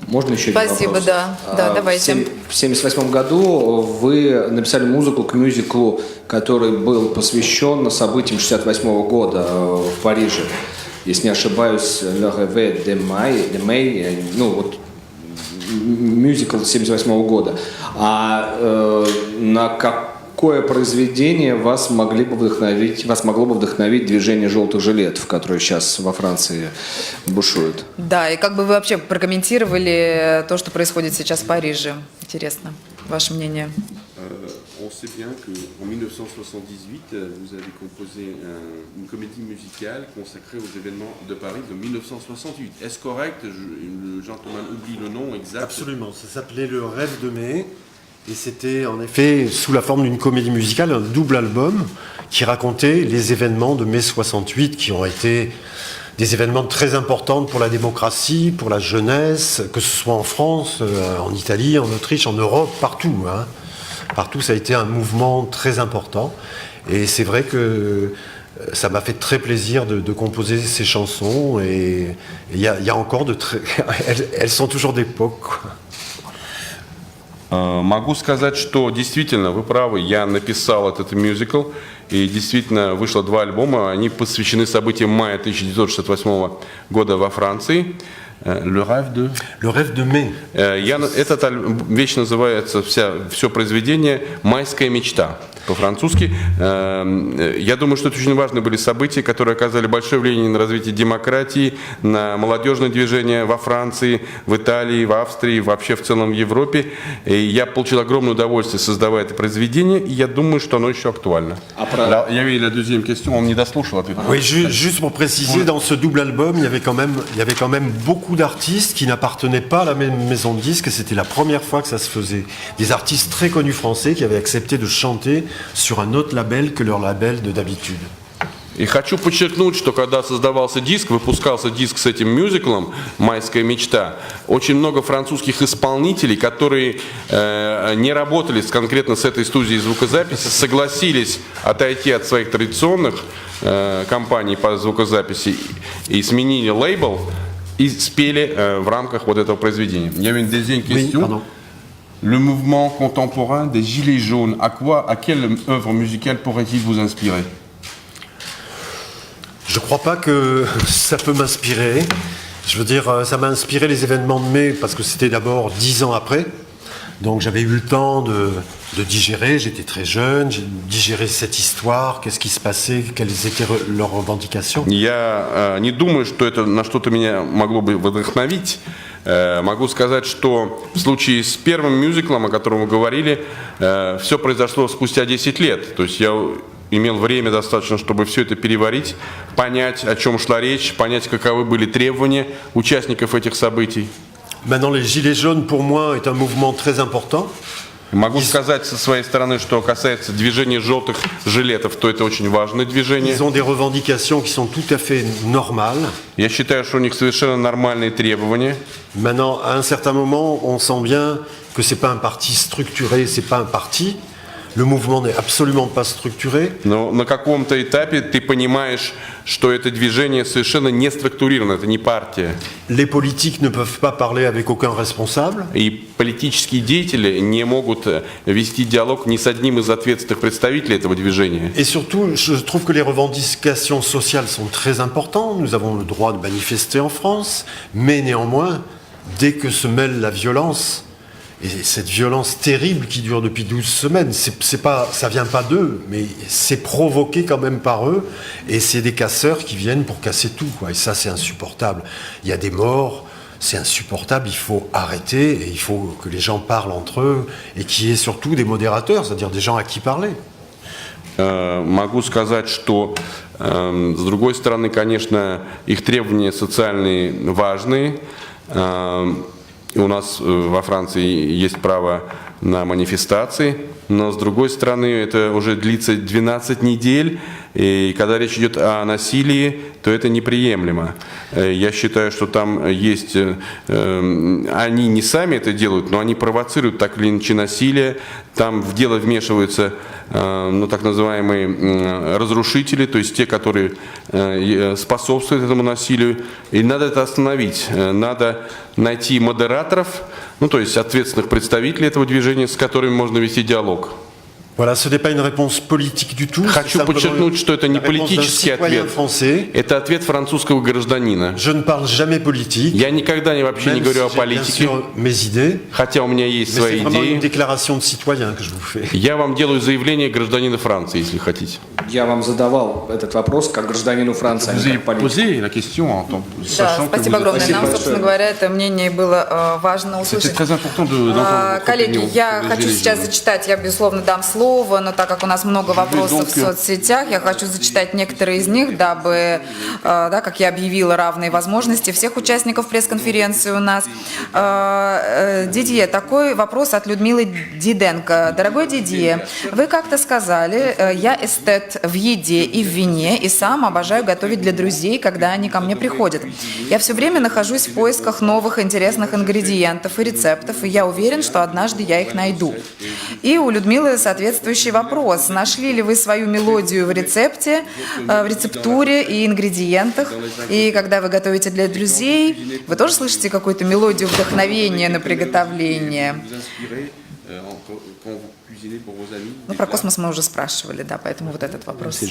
Можно еще один Спасибо, вопрос? да, давайте. В 1978 году вы написали музыку к мюзиклу, который был посвящен событиям 1968 года в Париже. Если не ошибаюсь, Le Rêve de Mai, ну вот мюзикл 1978 года. А на какое произведение вас могло бы вдохновить движение желтых жилетов, которое сейчас во Франции бушует? Да, и как бы вы вообще прокомментировали то, что происходит сейчас в Париже? Интересно, ваше мнение. On sait bien qu'en 1978, vous avez composé une comédie musicale consacrée aux événements de Paris de 1968. Est-ce correct? Le gentleman oublie le nom exact. Absolument, ça s'appelait Le Rêve de mai. Et c'était en effet sous la forme d'une comédie musicale, un double album qui racontait les événements de mai 68 qui ont été des événements très importants pour la démocratie, pour la jeunesse, que ce soit en France, en Italie, en Autriche, en Europe, partout. Hein. Partout, ça a été un mouvement très important. Et c'est vrai que ça m'a fait très plaisir de composer ces chansons. Et il y a encore de très... elles sont toujours d'époque, quoi. Могу сказать, что действительно, вы правы, я написал этот мюзикл, и действительно вышло 2 альбома, они посвящены событиям мая 1968 года во Франции. Le rêve de mai. Эта вещь называется, все произведение «Майская мечта» по-французски. Я думаю, что это очень важные были события, которые оказали большое влияние на развитие демократии, на молодежное движение во Франции, в Италии, в Австрии, вообще в целом в Европе. И я получил огромное удовольствие, создавая это произведение, и я думаю, что оно еще актуально. Я видел la deuxième question, он не дослушал ответ. Oui, juste pour préciser, dans ce double album, il y avait quand même beaucoup d'artistes qui n'appartenaient pas à la même maison de disques, et c'était la première fois que ça se faisait. Des artistes très connus français qui avaient accepté de chanter sur un autre label que leur label de d'habitude. И хочу подчеркнуть, что когда создавался диск, выпускался диск с этим мюзиклом «Майская мечта», очень много французских исполнителей, которые не работали конкретно с этой студией звукозаписи, согласились отойти от своих традиционных компаний по звукозаписи и сменили лейбл и спели в рамках вот этого произведения. Il y avait une deuxième question. Le mouvement contemporain des Gilets jaunes, à quelle œuvre musicale pourrait-il vous inspirer? Je ne crois pas que ça peut m'inspirer. Je veux dire, ça m'a inspiré les événements de mai parce que c'était d'abord 10 ans après. Donc j'avais eu le temps de digérer, j'étais très jeune, j'ai digéré cette histoire, qu'est-ce qui se passait, quelles étaient leurs revendications. Я не думаю, что это на что-то меня могло бы вдохновить. Могу сказать, что в случае с первым мюзиклом, о котором вы говорили, все произошло спустя 10 лет. То есть я имел время достаточно, чтобы все это переварить, понять, о чем шла речь, понять, каковы были требования участников этих событий. Maintenant, les Gilets jaunes, pour moi, est un mouvement très important. Могу сказать со своей стороны, что касается движения желтых жилетов, то это очень важное движение. Ils ont des revendications qui sont tout à fait normales. Я считаю, что у них совершенно нормальные требования. Maintenant, à un certain moment, on sent bien que c'est pas un parti structuré, c'est pas un parti. Le mouvement n'est absolument pas structuré. Но на каком-то этапе ты понимаешь, что это движение совершенно не структурировано, это не партия. Les politiques ne peuvent pas parler avec aucun responsable. И политические деятели не могут вести диалог ни с одним из ответственных представителей этого движения. Et surtout, je trouve que les revendications sociales sont très importantes. Nous avons le droit de manifester en France, mais néanmoins, dès que se mêle la violence, et cette violence terrible qui dure depuis 12 semaines, ça vient pas d'eux, mais c'est provoqué quand même par eux, et c'est des casseurs qui viennent pour casser tout, quoi. Et ça, c'est insupportable. Il y a des morts, c'est insupportable, il faut arrêter, et il faut que les gens parlent entre eux, et qu'il y ait surtout des modérateurs, c'est-à-dire des gens à qui parler. Могу сказать, что с другой стороны, конечно, их требования социальные важные. У нас во Франции есть право на манифестации, но с другой стороны это уже длится 12 недель, и когда речь идет о насилии, то это неприемлемо. Я считаю, что там есть, они не сами это делают, но они провоцируют так или иначе насилие, там в дело вмешиваются так называемые разрушители, то есть те, которые способствуют этому насилию, и надо это остановить, надо найти модераторов, то есть ответственных представителей этого движения, с которыми можно вести диалог. Voilà, ce n'est pas une réponse politique du tout. Хочу c'est simplement подчеркнуть, что это не la réponse d'un политический citoyen ответ. français. Это ответ французского гражданина. Je ne parle jamais politique. Я никогда вообще не Même говорю о si j'ai bien политике, sûr mes idées, хотя у меня есть mais c'est свои vraiment une идеи. déclaration de citoyen que je vous fais. Я вам делаю заявление гражданина Франции, если хотите. Я вам задавал этот вопрос как гражданину Франции, а не как политику. la question en tant Да, спасибо огромное. Спасибо Нам, собственно большое. говоря, это мнение было важно услышать. Коллеги, я хочу сейчас зачитать, я, безусловно, дам слово, но так как у нас много вопросов в соцсетях, я хочу зачитать некоторые из них, дабы, да, как я объявила, равные возможности всех участников пресс-конференции у нас. Дидье, такой вопрос от Людмилы Диденко. Дорогой Дидье, вы как-то сказали, я эстет в еде и в вине, и сам обожаю готовить для друзей, когда они ко мне приходят. Я все время нахожусь в поисках новых интересных ингредиентов и рецептов, и я уверен, что однажды я их найду. И у Людмилы соответствующий вопрос. Нашли ли вы свою мелодию в рецепте, в рецептуре и ингредиентах? И когда вы готовите для друзей, вы тоже слышите какую-то мелодию вдохновения на приготовление? Ну, про космос мы уже спрашивали, да, поэтому вот этот вопрос.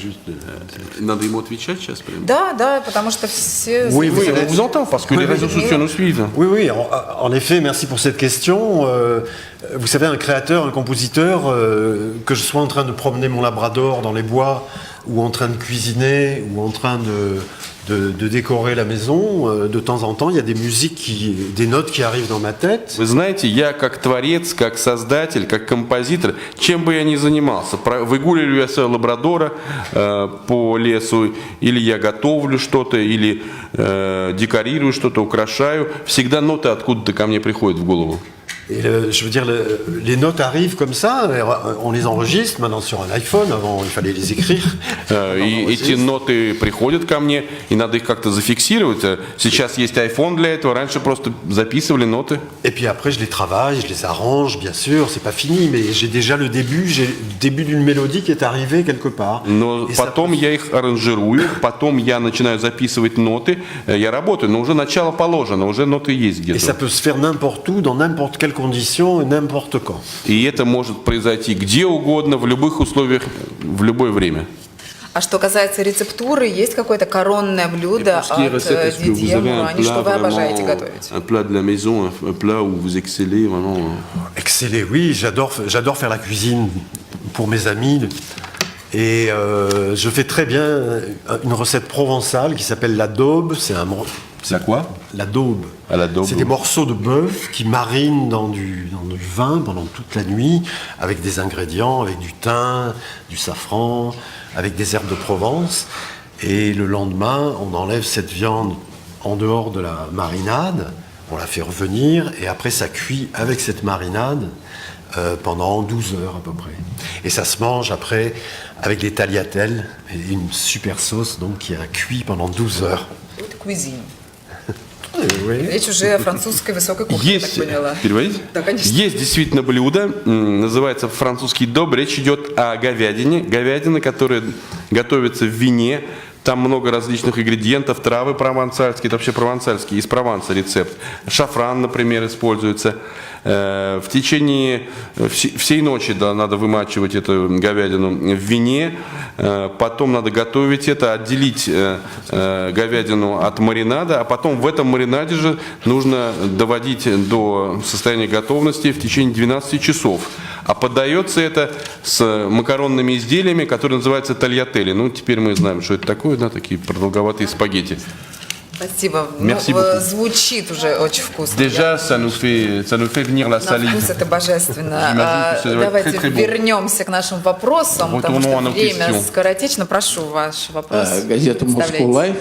Надо ему отвечать сейчас прямо? Да, потому что все... Oui, Oui, on vous entend parce que les réseaux sociaux nous suivent. Oui, en effet, merci pour cette question. Vous savez, un créateur, un compositeur, que je sois en train de promener mon labrador dans les bois, ou en train de cuisiner, ou en train de décorer la maison, de temps en temps, il y a des musiques, des notes qui arrivent dans ma tête. Вы знаете, я как творец, как создатель, как композитор, чем бы я ни занимался, выгуливаю я своего лабрадора по лесу, или я готовлю что-то, или декорирую что-то, украшаю, всегда ноты откуда-то ко мне приходят в голову. Et je veux dire, les notes arrivent comme ça, on les enregistre maintenant sur un iPhone, avant il fallait les écrire. И эти ноты приходят ко мне, и надо их как-то зафиксировать. Сейчас есть iPhone для этого, раньше просто записывали ноты. Et puis après je les travaille, je les arrange, bien sûr, c'est pas fini, mais j'ai déjà le début d'une mélodie qui est arrivée quelque part. Но потом я их аранжирую, потом я начинаю записывать ноты, я работаю, но уже начало положено, уже ноты есть Et ça где-то. peut se faire n'importe où, dans n'importe quelle condition et n'importe quand. И это может произойти где угодно, в любых условиях, в любое время. А что касается рецептуры, есть какое-то коронное блюдо от Дидье Мурани, что вы обожаете готовить? Un plat de la maison, un plat où vous excellez vraiment. Exceller, oui, j'adore faire la cuisine pour mes amis. Et je fais très bien une recette provençale qui s'appelle la daube. C'est quoi? La daube. À la daube. C'est des morceaux de bœuf qui marinent dans du vin pendant toute la nuit, avec des ingrédients, avec du thym, du safran, avec des herbes de Provence. Et le lendemain, on enlève cette viande en dehors de la marinade, on la fait revenir, et après ça cuit avec cette marinade pendant 12 heures à peu près. Et ça se mange après avec des tagliatelles et une super sauce donc, qui a cuit pendant 12 heures. Это cuisine. Oui. Речь уже о французской высокой кухне, я так Есть, поняла. переводить? Да, конечно. Есть действительно блюдо, называется французский доб. Речь идет о говядине. Говядина, которая готовится в вине. Там много различных ингредиентов, травы провансальские, это вообще провансальский, из Прованса рецепт. Шафран, например, используется. В течение всей ночи надо вымачивать эту говядину в вине, потом надо готовить это, отделить говядину от маринада, а потом в этом маринаде же нужно доводить до состояния готовности в течение 12 часов. А подается это с макаронными изделиями, которые называются тальятели. Ну, теперь мы знаем, что это такое, да, такие продолговатые спагетти. Спасибо. Merci Ну, beaucoup. звучит уже очень вкусно. Déjà, ça nous fait venir la На salive. вкус это божественно. J'imagine que ça doit être Давайте très, très bon. вернемся к нашим вопросам, потому что Retournons à nos время questions. скоротечно. Прошу ваш вопрос. Газета «Москва Лайф»,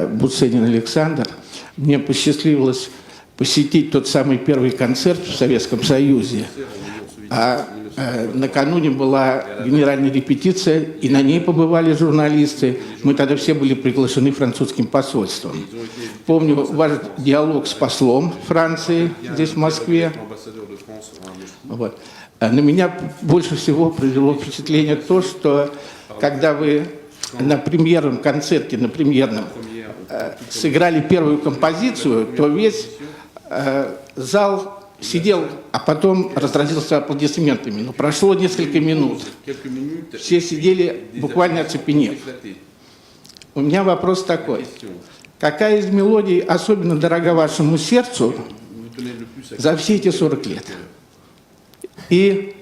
Буценин Александр. Мне посчастливилось посетить тот самый первый концерт в Советском Союзе. А накануне была генеральная репетиция, и на ней побывали журналисты. Мы тогда все были приглашены французским посольством. Помню ваш диалог с послом Франции здесь, в Москве. Вот. А на меня больше всего произвело впечатление то, что когда вы на премьерном концерте, сыграли первую композицию, то весь зал сидел, а потом разразился аплодисментами. Но прошло несколько минут. Все сидели буквально оцепенев. У меня вопрос такой. Какая из мелодий особенно дорога вашему сердцу за все эти 40 лет? И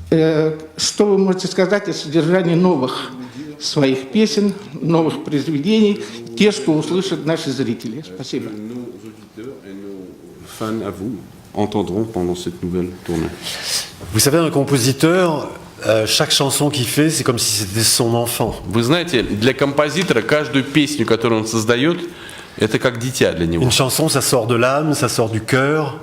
что вы можете сказать о содержании новых своих песен, новых произведений, те, что услышат наши зрители? Спасибо. Entendront pendant cette nouvelle tournée. Vous savez, un compositeur, chaque chanson qu'il fait, c'est comme si c'était son enfant. Вы знаете, для композитора каждую песню, которую он создает, это как дитя для него. Une chanson, ça sort de l'âme, ça sort du cœur,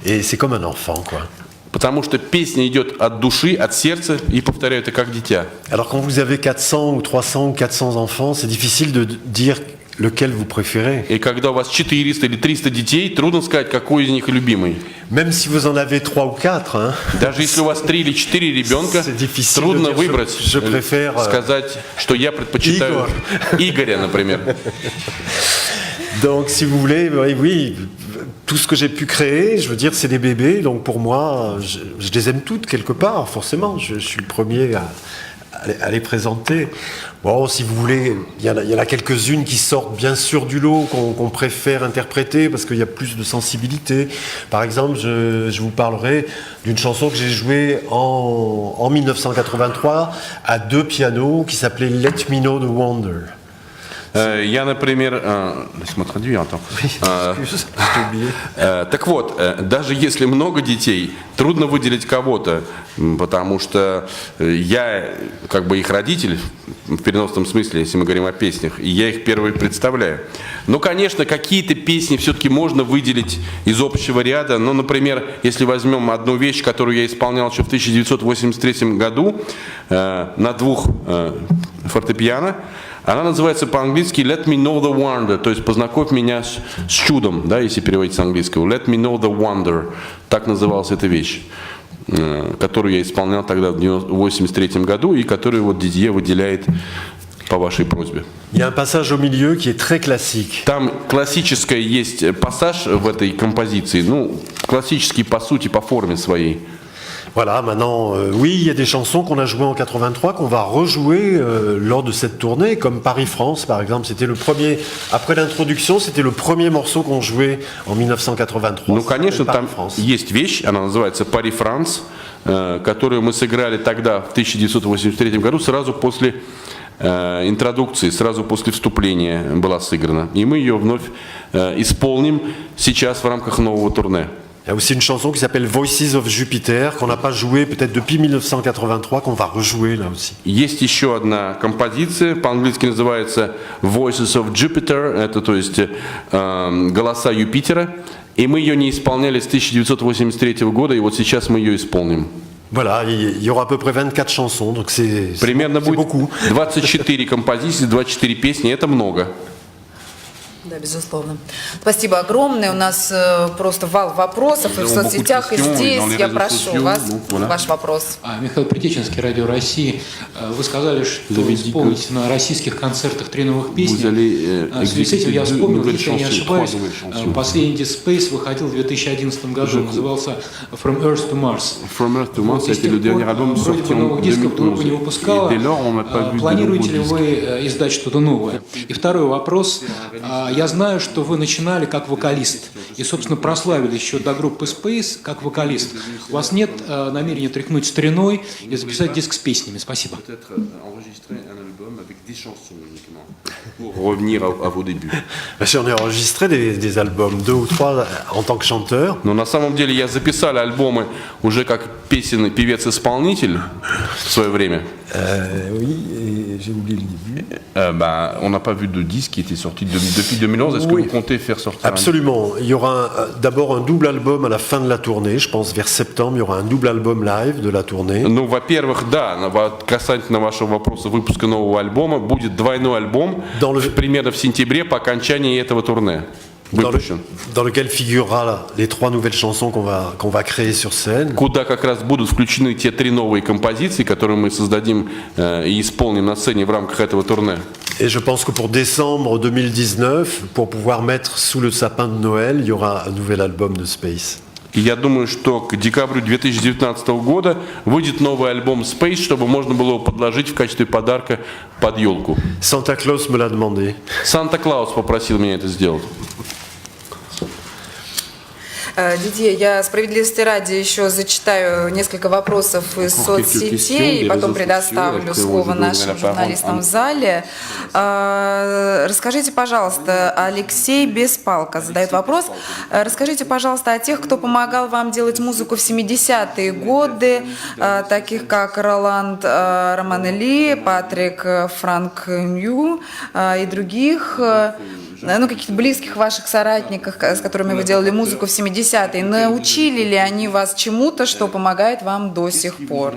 et c'est comme un enfant, quoi. Потому что песня идет от души, от сердца, и, повторяю, это как дитя. Alors quand vous avez 400 ou 300 ou 400 enfants, c'est difficile de dire lequel vous préférez. И когда у вас 400 или 300 детей, трудно сказать, какой из них любимый. Même si vous en avez 3 ou 4, hein, Даже если у вас 3 или 4 ребенка, c'est difficile трудно de dire, выбрать, je préfère, сказать, что я предпочитаю Игоря, например. Donc si vous voulez, oui, tout ce que j'ai pu créer, je veux dire, c'est des bébés, donc pour moi, je les aime toutes quelque part, forcément, je suis le premier à les présenter. Bon, si vous voulez, il y en a quelques-unes qui sortent bien sûr du lot, qu'on préfère interpréter parce qu'il y a plus de sensibilité. Par exemple, je vous parlerai d'une chanson que j'ai jouée en 1983 à 2 pianos qui s'appelait Let Me Know the Wonder. Я, например, так вот, даже если много детей, трудно выделить кого-то, потому что я как бы их родитель, в переносном смысле, если мы говорим о песнях, и я их первый представляю. Но, конечно, какие-то песни все-таки можно выделить из общего ряда. Ну, например, если возьмем одну вещь, которую я исполнял еще в 1983 году на 2 фортепиано, она называется по-английски «Let me know the wonder», то есть «Познакомь меня с чудом», да, если переводить с английского. «Let me know the wonder», так называлась эта вещь, которую я исполнял тогда в 1983 году и которую вот Дидье выделяет по вашей просьбе. Il y a un passage au milieu qui est très classique. Там классическое есть пассаж в этой композиции, ну, классический по сути, по форме своей. Voilà, maintenant, oui, il y a des chansons qu'on a jouées en 83 qu'on va rejouer lors de cette tournée, comme Paris-France, par exemple. C'était le premier, après l'introduction, c'était le premier morceau qu'on jouait en 1983. Ну, конечно, там есть вещь, она называется «Пари-Франс», которую мы сыграли тогда, в 1983 году, сразу после интродукции, сразу после вступления была сыграна. И мы ее вновь исполним сейчас в рамках нового турне. Il y a aussi une chanson qui s'appelle Voices of Jupiter, qu'on n'a pas jouée peut-être depuis 1983, qu'on va rejouer là aussi. Есть еще одна композиция, по-английски называется Voices of Jupiter, это то есть голоса Юпитера, и мы ее не исполняли с 1983 года, и вот сейчас мы ее исполним. Voilà, il y aura à peu près 24 chansons, donc c'est Примерно будет beaucoup. 24 композиции, 24 песни, это много. Да, безусловно. Спасибо огромное. У нас просто вал вопросов и в соцсетях, и здесь. Я прошу вас, ваш вопрос. Михаил Притеченский, Радио России. Вы сказали, что вы исполните на российских концертах 3 новых песни. В связи с этим я вспомнил, если я не ошибаюсь, последний Disc Space выходил в 2011 году, назывался From Earth to Mars. From Earth to Mars, это le dernier album sorti en 2011. Не выпускала. Планируете ли вы издать что-то новое? И второй вопрос. Я знаю, что вы начинали как вокалист и, собственно, прославились еще до группы Space как вокалист. У вас нет намерения тряхнуть стариной и записать диск с песнями? Спасибо. Revenir à vos débuts. J'en ai enregistré des albums, 2 ou 3 en tant que chanteur. Но на самом деле я записал альбомы уже как певец-исполнитель в свое время. Oui, et j'ai oublié le début. On n'a pas vu de disque qui était sorti depuis 2011. Est-ce que vous comptez faire sortir Absolument. Il y aura d'abord un double album à la fin de la tournée. Je pense vers septembre, il y aura un double album live de la tournée. Ну, во-первых, да, касательно вашего вопроса выпуска нового альбома, будет двойной альбом примерно в сентябре по окончании этого турне. Dans lequel figurera les 3 nouvelles chansons qu'on va créer sur scène. Куда как раз будут включены те 3 новые композиции, которые мы создадим и исполним на сцене в рамках этого турне. Et je pense que pour décembre 2019, pour pouvoir mettre sous le sapin de Noël, il y aura un nouvel album de Space. И я думаю, что к декабрю 2019 года выйдет новый альбом Space, чтобы можно было его подложить в качестве подарка под елку. Santa Claus me l'a demandé. Санта-Клаус попросил меня это сделать. Дидье, я справедливости ради еще зачитаю несколько вопросов из соцсетей и потом предоставлю слово нашим журналистам в зале. Расскажите, пожалуйста, Алексей Беспалко задает вопрос. Расскажите, пожалуйста, о тех, кто помогал вам делать музыку в 70-е годы, таких как Роланд Романелли, Патрик Франкню и других, ну, каких-то близких ваших соратников, с которыми вы делали музыку в 70-е. Научили ли они вас чему-то, что помогает вам до сих пор?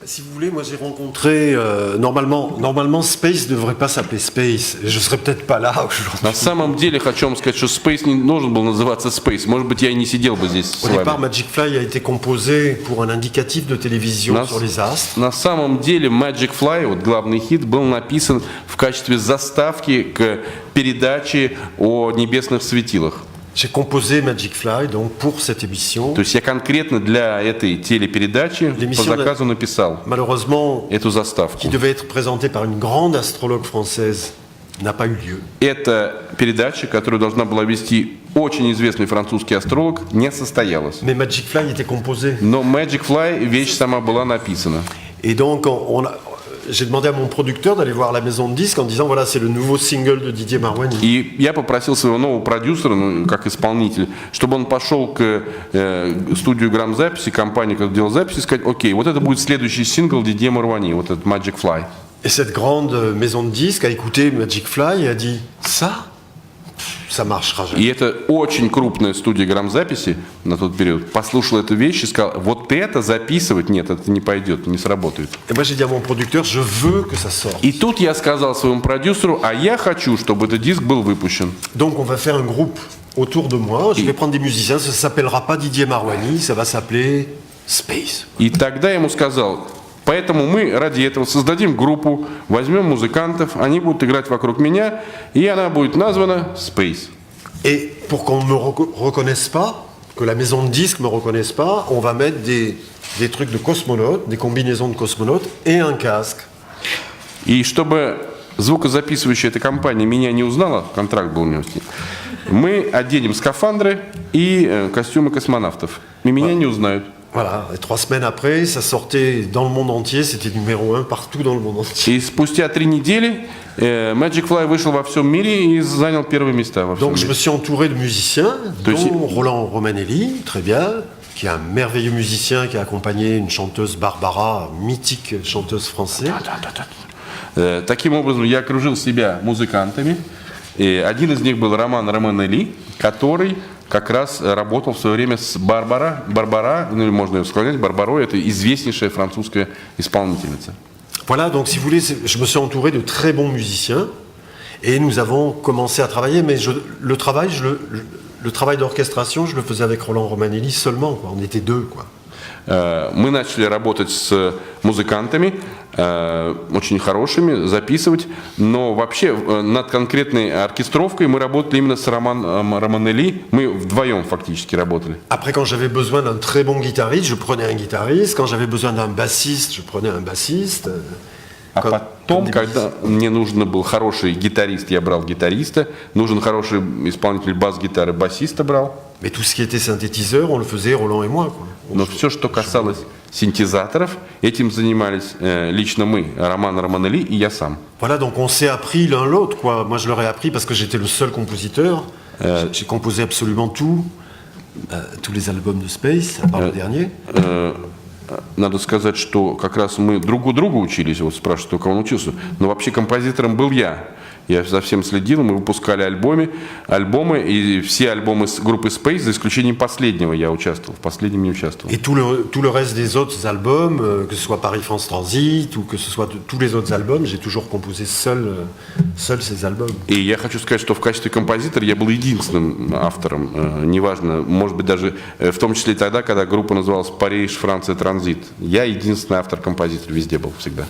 Si vous voulez, moi j'ai rencontré, normalement Space ne devrait pas s'appeler Space, et je serais peut-être pas là aujourd'hui. На самом деле хочу вам сказать, что Space не должен был называться Space. Может быть, я и не сидел бы здесь с Au départ, вами. Magic Fly a été composé pour un indicatif de télévision sur les astres. На самом деле Magic Fly, вот главный хит, был написан в качестве заставки к передаче о небесных светилах. J'ai composé Magic Fly donc pour cette émission. То есть я конкретно для этой телепередачи по заказу написал Malheureusement, эту заставку. qui devait être présentée par une grande astrologue française, n'a pas eu lieu. Эта передача, которую должна была вести очень известный французский астролог, не состоялась. Mais Magic Fly était composé. Но Magic Fly, вещь сама была написана. Et donc, j'ai demandé à mon producteur d'aller voir la maison de disques en disant voilà, c'est le nouveau single de Didier Marouani. И я попросил своего нового продюсера, ну, как исполнитель, чтобы он пошел к студию грамзаписи, компании, которая делала записи, и сказать: окей, вот это будет следующий сингл Дидье Маруани, вот этот Magic Fly. Et cette grande maison de disques a écouté Magic Fly et a dit ça marchera jamais. И это очень крупная студия грамзаписи на тот период послушала эту вещь и сказала: вот это записывать, нет, это не пойдет, не сработает. Et moi j'ai dit à mon producteur, je veux que ça sorte. И тут я сказал своему продюсеру: а я хочу, чтобы этот диск был выпущен. Donc on va faire un groupe autour de moi, je vais prendre des musiciens, ça s'appellera pas Didier Marouani, ça va s'appeler Space. И тогда я ему сказал: поэтому мы ради этого создадим группу, возьмем музыкантов, они будут играть вокруг меня, и она будет названа Space. Et pour qu'on ne me reconnaisse pas, que la maison de disques ne me reconnaisse pas, on va mettre des trucs de cosmonautes, des combinaisons de cosmonautes et un casque. И чтобы звукозаписывающая эта компания меня не узнала, контракт был у него с ним, мы оденем скафандры и костюмы космонавтов. И меня не узнают. Voilà, et 3 semaines après, ça sortait dans le monde entier, c'était numéro 1 partout dans le monde entier. И спустя 3 недели Magic Fly вышел во всем мире и занял первые места во всем Donc je me мире. suis entouré de musiciens, dont Roland Romanelli, très bien, qui est un merveilleux musicien qui a accompagné une chanteuse Barbara, mythique chanteuse française. Таким образом, я окружил себя музыкантами. И один из них был Роман Романелли, который как раз работал в свое время с Барбара, ну, можно ее склонять, Барбарой, это известнейшая французская исполнительница. Voilà, donc si vous voulez, je me suis entouré de très bons musiciens et nous avons commencé à travailler, mais le travail d'orchestration, je le faisais avec Roland Romanelli seulement, quoi. On était deux, quoi. Мы начали работать с музыкантами, очень хорошими, записывать, но вообще над конкретной оркестровкой мы работали именно с Романелли, мы вдвоем фактически работали. Après, quand j'avais besoin d'un très bon guitariste, je prenais un guitariste. Quand j'avais besoin d'un bassiste, je prenais un bassiste. А потом, когда мне нужен был хороший гитарист, я брал гитариста, нужен хороший исполнитель бас-гитары, басиста брал. Mais tout ce qui était synthétiseur, on le faisait Roland et moi, quoi. Но все, что касалось синтезаторов, этим занимались лично мы, Роман Романелли и я сам. Voilà, donc on s'est appris l'un l'autre, quoi. Moi, je leur ai appris parce que j'étais le seul compositeur. J'ai composé absolument tout, tous les albums de Space, à part le dernier. Надо сказать, что как раз мы друг у друга учились, вот спрашивают, у кого он учился, но вообще композитором был я. Я за всем следил, мы выпускали альбомы, и все альбомы с группы Space, за исключением последнего, я участвовал, в последнем не участвовал. Et tout le reste des autres albums, que ce soit Paris France Transit ou que ce soit tous les autres albums, j'ai toujours composé seul ces albums. И я хочу сказать, что в качестве композитора я был единственным автором, неважно, может быть даже в том числе и тогда, когда группа называлась Париж, Франция, Транзит. Я единственный автор-композитор, везде был всегда.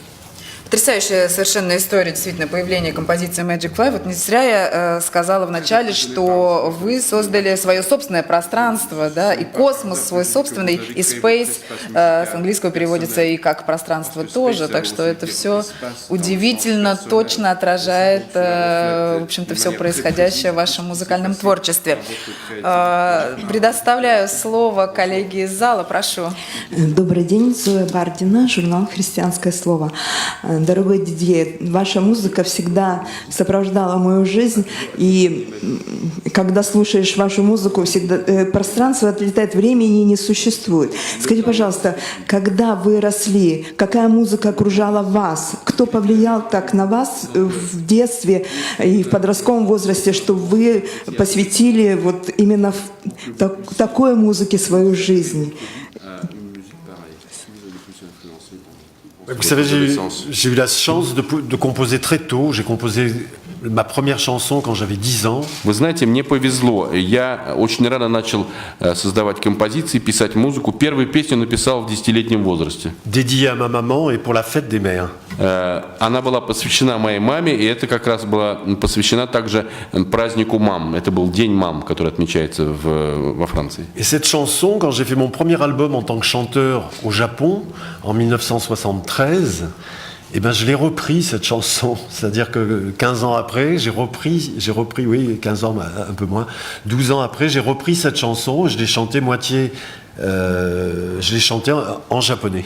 Потрясающая совершенно история, действительно, появления композиции Magic Five. Вот не зря я сказала в начале, что вы создали свое собственное пространство, да, и космос свой собственный, и space с английского переводится и как пространство тоже, так что это все удивительно точно отражает, в общем-то, все происходящее в вашем музыкальном творчестве. Предоставляю слово коллеге из зала, прошу. Добрый день, Зоя Бардина, журнал «Христианское слово». Дорогой Дидье, ваша музыка всегда сопровождала мою жизнь, и когда слушаешь вашу музыку, всегда пространство отлетает, времени не существует. Скажите, пожалуйста, когда вы росли, какая музыка окружала вас? Кто повлиял так на вас в детстве и в подростковом возрасте, что вы посвятили вот именно такой музыке свою жизнь? Vous savez, j'ai eu la chance de composer très tôt. J'ai composé ma première chanson quand j'avais 10 ans. Вы знаете, мне повезло. Я очень рано начал создавать композиции, писать музыку. Первую песню написал в 10-летнем возрасте. Dédiée à ma maman et pour la fête des mères. Она была посвящена моей маме, и это как раз была посвящена также празднику мам. Это был День мам, который отмечается во Франции. Et cette chanson, quand j'ai fait mon premier album en tant que chanteur au Japon, en 1973, eh ben, je l'ai repris, cette chanson. C'est-à-dire que 15 ans après, j'ai repris, oui, 15 ans, un peu moins, 12 ans après, j'ai repris cette chanson, je l'ai chantée en japonais.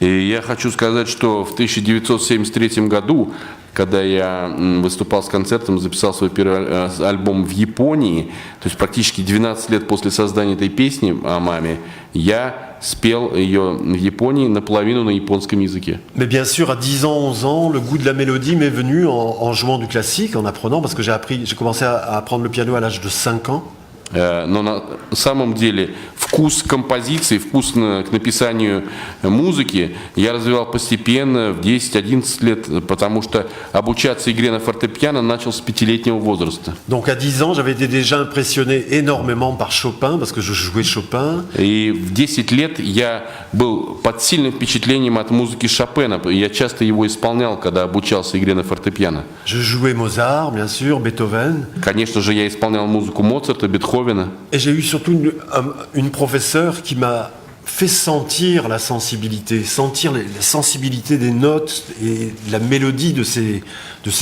И я хочу сказать, что в 1973 году, когда я выступал с концертом, записал свой первый альбом в Японии, то есть практически 12 лет после создания этой песни о маме, я спел ее в Японии наполовину на японском языке. Mais bien sûr, à 10 ans, 11 ans, le goût de la mélodie m'est venu en jouant du classique, en apprenant, parce que j'ai commencé à apprendre le piano à l'âge de 5 ans. Но на самом деле вкус композиции, вкус к написанию музыки я развивал постепенно в 10-11 лет, потому что обучаться игре на фортепиано начал с 5-летнего возраста. Donc à 10 ans, j'avais été déjà impressionné énormément par Chopin, parce que je jouais Chopin. И в 10 лет я был под сильным впечатлением от музыки Шопена. Я часто его исполнял, когда обучался игре на фортепиано. Je jouais Mozart, bien sûr, Beethoven. Конечно же, я исполнял музыку Моцарта, Бетховена. Et j'ai eu surtout une professeure qui m'a fait sentir la sensibilité des notes et la mélodie de ces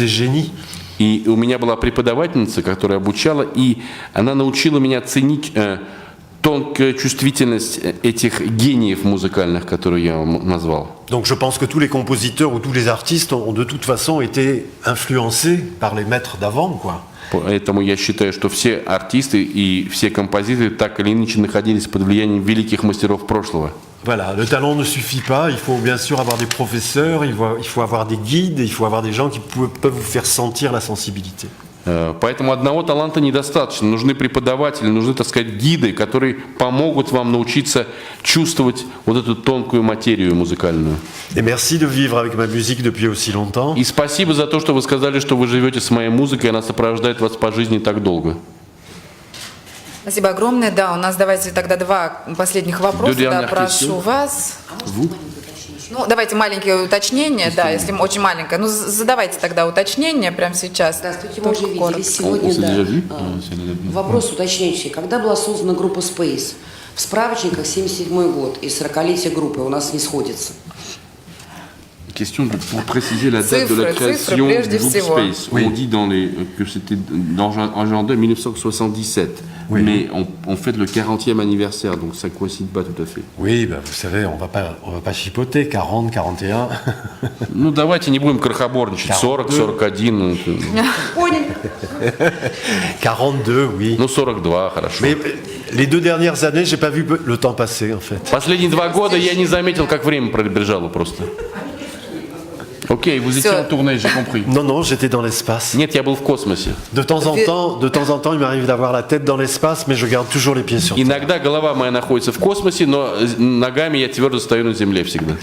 génies. И у меня была преподавательница, которая обучала, и она научила меня ценить тонкую чувствительность этих гениев музыкальных, которые я вам назвал. Donc je pense que tous les compositeurs ou tous les artistes ont de toute façon été influencés par les maîtres d'avant, quoi. Поэтому я считаю, что все артисты и все композиторы так или иначе находились под влиянием великих мастеров прошлого. Voilà, le talent ne suffit pas, il faut bien sûr avoir des professeurs, il faut avoir des guides, il faut avoir des gens qui peuvent vous faire sentir la sensibilité. Поэтому одного таланта недостаточно. Нужны преподаватели, нужны, так сказать, гиды, которые помогут вам научиться чувствовать вот эту тонкую материю музыкальную. Et merci de vivre avec ma musique depuis aussi longtemps. И спасибо за то, что вы сказали, что вы живете с моей музыкой, она сопровождает вас по жизни так долго. Спасибо огромное. Да, у нас давайте тогда два последних вопроса. Да, прошу вас. Ну, давайте маленькие уточнения, да, если очень маленькое. Ну, задавайте тогда уточнения прямо сейчас. Здравствуйте, мы уже виделись сегодня, да. Вопрос уточняющий. Когда была создана группа Space? В справочниках 1977 год и 40-летие группы у нас не сходится. Question pour préciser la date de la création du groupe Space. On dit que c'était en janvier 1977, oui. Mais on fête le 40e anniversaire, donc ça ne coïncide pas tout à fait. Oui, bah, vous savez, on va pas chipoter, 40, 41. Ну, давайте не будем крохоборничать, 40, 41. Понял. 42, oui. Ну, 42, хорошо. Mais les 2 dernières années, j'ai pas vu le temps passer, en fait. Последние 2 года я не заметил, как время пробежало просто. Окей, vous étiez en tournée, j'ai compris. Non, j'étais dans l'espace. Нет, я был в космосе. De temps en temps, il m'arrive d'avoir la tête dans l'espace, mais je garde toujours les pieds sur terre. Иногда голова моя находится в космосе, но ногами я твердо стою на земле всегда.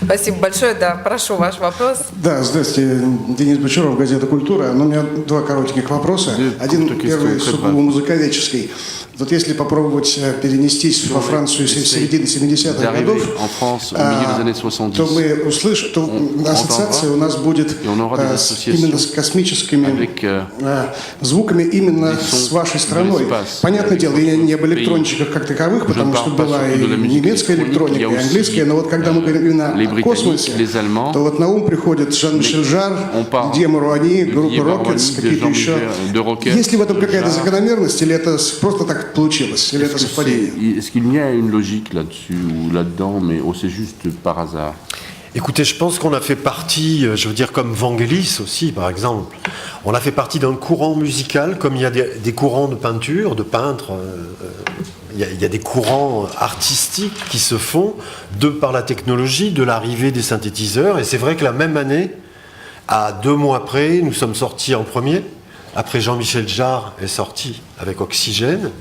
Спасибо большое. Да, прошу ваш вопрос. Да, здравствуйте, Денис Бочаров, газета «Культура». Но у меня 2 коротеньких вопроса. Один первый сугубо музыковедческий. Вот если попробовать перенестись во Францию середины 70-х годов, то мы услышим, то ассоциация у нас будет именно с космическими звуками, именно с вашей страной. Понятное дело, я не об электронщиках как таковых, потому что была и немецкая электроника, и английская, но вот когда мы говорим именно о космосе, то вот на ум приходит Жан-Мишель Жар, Дидье Муруани, группа Rockets, какие-то еще. Есть ли в этом какая-то закономерность, или это просто так получилось, или это совпадение? Est-ce qu'il y a une logique là-dessus ou là-dedans, mais c'est juste par hasard? Écoutez, je pense qu'on a fait partie, je veux dire comme Vangelis aussi par exemple, on a fait partie d'un courant musical, comme il y a des courants de peinture, de peintres, il y a des courants artistiques qui se font de par la technologie, de l'arrivée des synthétiseurs, et c'est vrai que la même année, à 2 mois près, nous sommes sortis en premier. Après, Jean-Michel Jarre est sorti avec Oxygène.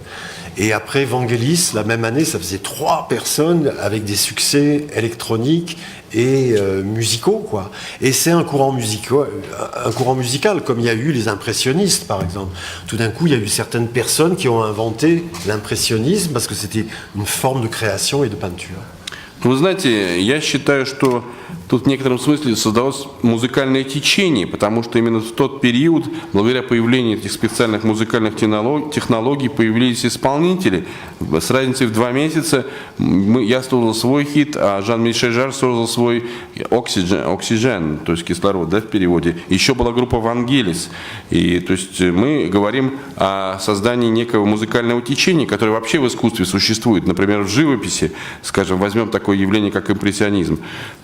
Et après, Vangelis, la même année, ça faisait 3 personnes avec des succès électroniques et musicaux, quoi. Et c'est un courant musical, comme il y a eu les impressionnistes, par exemple. Tout d'un coup, il y a eu certaines personnes qui ont inventé l'impressionnisme parce que c'était une forme de création et de peinture. Вы знаете, я считаю, что тут в некотором смысле создалось музыкальное течение, потому что именно в тот период, благодаря появлению этих специальных музыкальных технологий, появились исполнители. С разницей в 2 месяца я создал свой хит, а Жан-Мишель Жар создал свой «Oxygen», то есть кислород, да, в переводе. Еще была группа «Vangelis». И, то есть мы говорим о создании некого музыкального течения, которое вообще в искусстве существует. Например, в живописи, скажем, возьмем такое явление, как импрессионизм.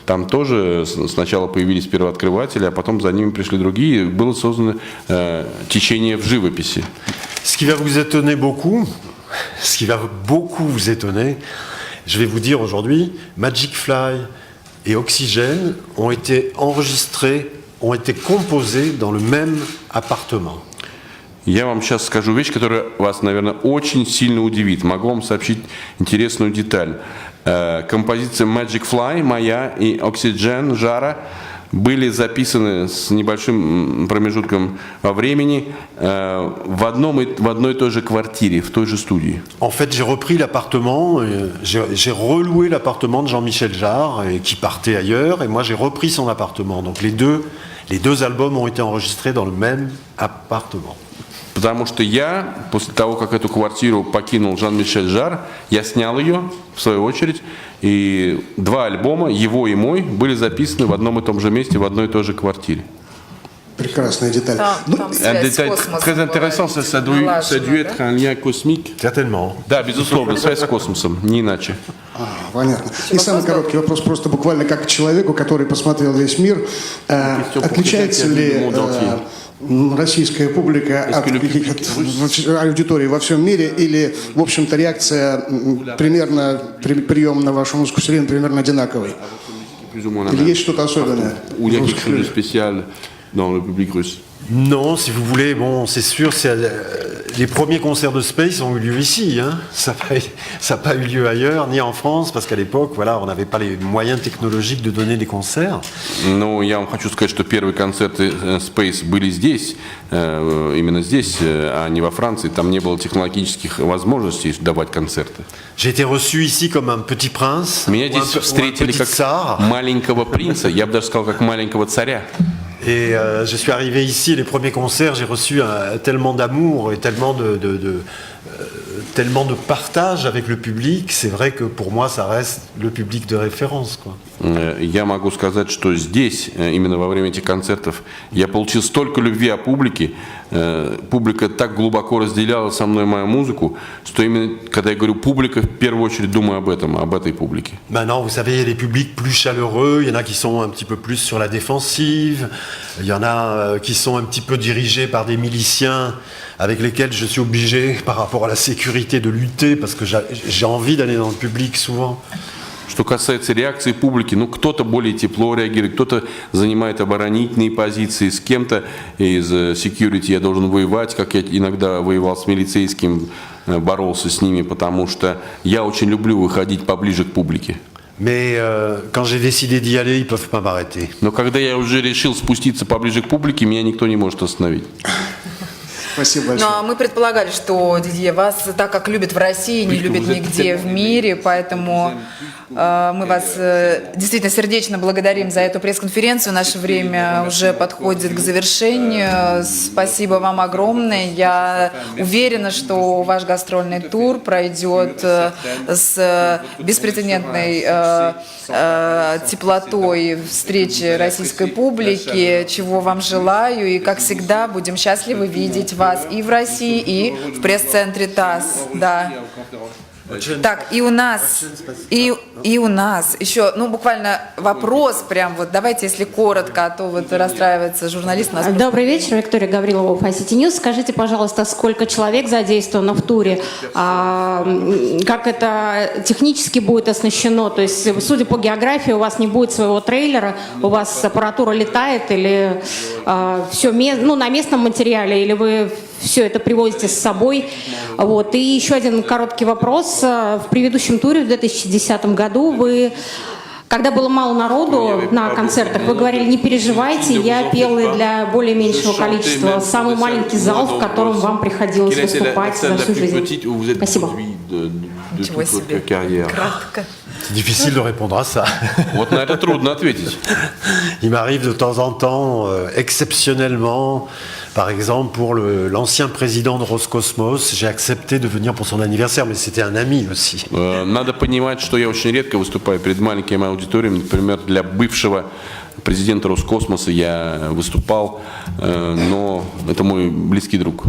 Там тоже сначала появились первооткрыватели, а потом за ними пришли другие. Было создано течение в живописи. Ce qui va vous étonner beaucoup, ce qui va beaucoup vous étonner, je vais vous dire aujourd'hui, Magic Fly et Oxygène ont été enregistrés, ont été composés dans le même appartement. Я вам сейчас скажу вещь, которая вас, наверное, очень сильно удивит. Могу вам сообщить интересную деталь. Композиция Magic Fly моя и Oxygène Жара были записаны с небольшим промежутком во времени в одной и той же квартире, в той же студии. En fait, j'ai repris l'appartement, j'ai reloué l'appartement de Jean-Michel Jarre qui partait ailleurs, et moi j'ai repris son appartement. Donc les deux albums ont été enregistrés dans le même appartement. Потому что я, после того, как эту квартиру покинул Жан-Мишель Жар, я снял ее, в свою очередь, и 2 альбома, его и мой, были записаны в одном и том же месте, в одной и той же квартире. Прекрасная деталь. Там связь с космосом Très intéressant, ça a dû être un lien cosmique. Certainement. Да, безусловно, связь с космосом, не иначе. Понятно. И самый короткий вопрос, просто буквально как человеку, который посмотрел весь мир, отличается ли российская публика от аудитории во всем мире, или, в общем-то, реакция примерно, прием на вашу музыку все время примерно одинаковый? Или есть что-то особенное? Ou il y a quelque chose de spécial dans le public russe? Non, si vous voulez, bon, c'est sûr, les premiers concerts de Space ont eu lieu ici, hein. Ça n'a pas eu lieu ailleurs, ni en France, parce qu'à l'époque, voilà, on n'avait pas les moyens technologiques de donner des concerts. Ну, я вам хочу сказать, что первые концерты Space были здесь, именно здесь, а не во Франции. Там не было технологических возможностей давать концерты. J'ai été reçu ici comme un petit prince. Меня здесь встретили как маленького принца, я бы даже сказал, как маленького царя. Et je suis arrivé ici, les premiers concerts, j'ai reçu tellement d'amour et tellement de partage avec le public. C'est vrai que pour moi, ça reste le public de référence, quoi. Я могу сказать, что здесь, именно во время этих концертов, я получил столько любви от публики. Публика так глубоко разделяла со мной мою музыку, что именно, когда я говорю публика, в первую очередь думаю об этой публике. Maintenant, vous savez, il y a des publics plus chaleureux, il y en a qui sont un petit peu plus sur la défensive, il y en a qui sont un petit peu dirigés par des miliciens avec lesquels je suis obligé, par rapport à la sécurité, de lutter, parce que j'ai envie d'aller dans le public souvent. Что касается реакции публики, ну кто-то более тепло реагирует, кто-то занимает оборонительные позиции, с кем-то из security я должен воевать, как я иногда воевал с милицейским, боролся с ними, потому что я очень люблю выходить поближе к публике. Mais quand j'ai décidé d'y aller, ils peuvent pas m'arrêter. Но когда я уже решил спуститься поближе к публике, меня никто не может остановить. Спасибо большое. Ну, а мы предполагали, что Дидье вас так как любят в России, не любят нигде в мире, поэтому мы вас действительно сердечно благодарим за эту пресс-конференцию. Наше время уже подходит к завершению. Спасибо вам огромное. Я уверена, что ваш гастрольный тур пройдет с беспрецедентной теплотой встречи российской публики, чего вам желаю. И, как всегда, будем счастливы видеть вас и в России, и в пресс-центре ТАСС. Да. Так, и у нас еще, ну, буквально вопрос прям вот, давайте, если коротко, а то вот расстраивается журналист. Добрый вечер, Виктория Гаврилова, Фасити Ньюс. Скажите, пожалуйста, сколько человек задействовано в туре? Как это технически будет оснащено? То есть, судя по географии, у вас не будет своего трейлера, у вас аппаратура летает или все на местном материале, или вы все это привозите с собой? Вот. И еще один короткий вопрос. В предыдущем туре в 2010 году вы, когда было мало народу на концертах, вы говорили, не переживайте, я пел и для более меньшего количества. Самый маленький зал, в котором вам приходилось выступать за всю жизнь. Спасибо. Ничего себе. Кратко. C'est difficile de répondre à ça. Вот на это трудно ответить. Il m'arrive de temps en temps, exceptionnellement, par exemple pour l'ancien président de Roscosmos, j'ai accepté de venir pour son anniversaire, mais c'était un ami aussi. Надо понимать, что я очень редко выступаю перед маленькими аудиториями. Например, для бывшего президента Роскосмоса я выступал, но это мой близкий друг.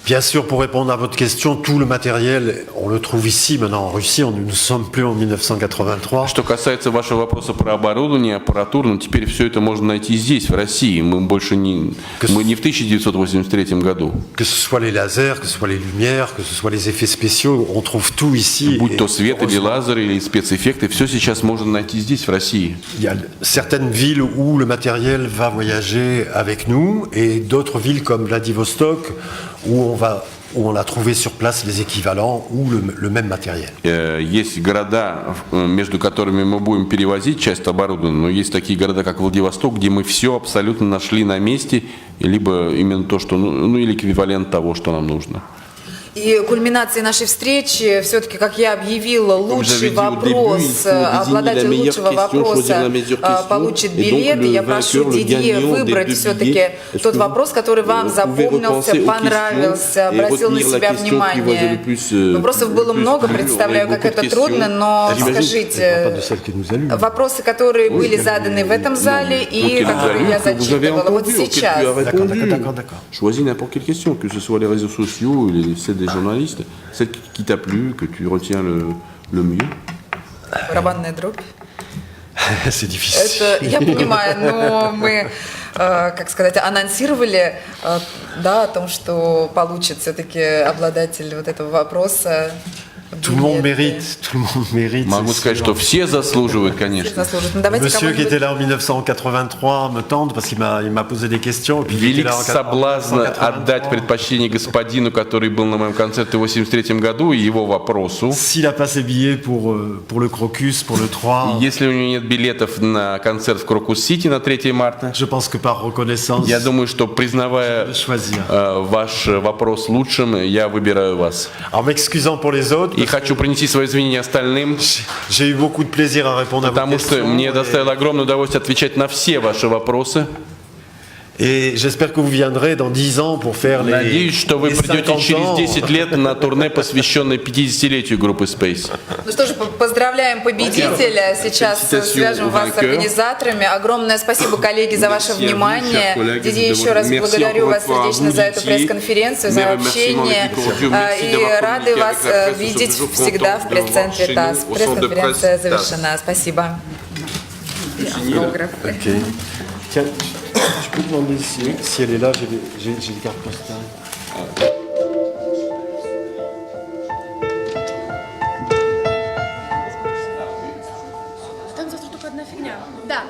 Bien sûr, pour répondre à votre question, tout le matériel, on le trouve ici, maintenant en Russie, nous ne sommes plus en 1983. Что касается вашего вопроса про оборудование, аппаратуру, ну, теперь все это можно найти здесь, в России. Мы больше не в 1983 году. Que ce soit les lasers, que ce soit les lumières, que ce soit les effets spéciaux, on trouve tout ici. Будь то свет или лазеры, или спецэффекты, все сейчас можно найти здесь, в России. Il y a certaines villes où le matériel va voyager avec nous et d'autres villes comme Vladivostok où on a trouvé sur place les équivalents ou le même matériel. Есть города, между которыми мы будем перевозить часть оборудования, но есть такие города, как Владивосток, где мы все абсолютно нашли на месте, либо именно то, что, или эквивалент того, что нам нужно. И кульминацией нашей встречи, все-таки, как я объявила, лучший вопрос, обладатель лучшего вопроса получит билет. И я прошу Дидье выбрать все-таки тот вопрос, который вам запомнился, понравился, обратил на себя внимание. Вопросов было много, представляю, как это трудно, но скажите, вопросы, которые были заданы в этом зале и которые я зачитывала вот сейчас. Choisis n'importe quelle question, que ce soit les réseaux sociaux ou celle des journalistes, celle qui t'a plu, que tu retiens le mieux. Барабанная дробь. C'est difficile. Это, я понимаю, но мы, как сказать, анонсировали, да, о том, что получит все-таки обладатель вот этого вопроса. Tout le monde mérite. Могу сказать, что все заслуживают, конечно. Monsieur qui était là en 1983 me tente parce qu'il m'a posé des questions. Велик соблазн отдать предпочтение господину, который был на моем концерте в 1983 году, и его вопросу. S'il a pas ses billets pour le Crocus, pour le 3. Если у него нет билетов на концерт в Крокус-Сити на 3 марта, je pense que par reconnaissance, я думаю, что признавая ваш вопрос лучшим, я выбираю вас. En m'excusant pour les autres. И хочу принести свои извинения остальным, потому что мне доставило огромное удовольствие отвечать на все ваши вопросы. Et j'espère que vous viendrez dans 10 ans pour faire les. Надеюсь, что вы придете через 10 лет на турне, посвященное 50-летию группы Space. Ну что же, поздравляем победителя. Сейчас свяжем вас с организаторами. Огромное спасибо, коллеги, за ваше внимание. Дидье, еще раз благодарю вас сердечно за эту пресс-конференцию, за общение. И рады вас видеть всегда в пресс-центре ТАСС. Пресс-конференция завершена. Спасибо. Okay. Tiens, je peux demander si elle est là, j'ai les cartes postales. Там завтра только одна фигня. Да.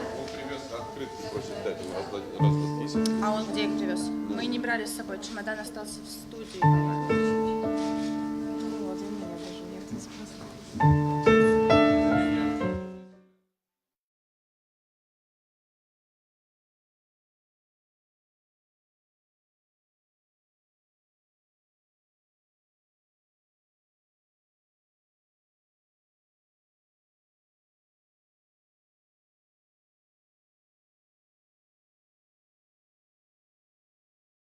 А он где их привез? Мы не брали с собой, чемодан остался в студии.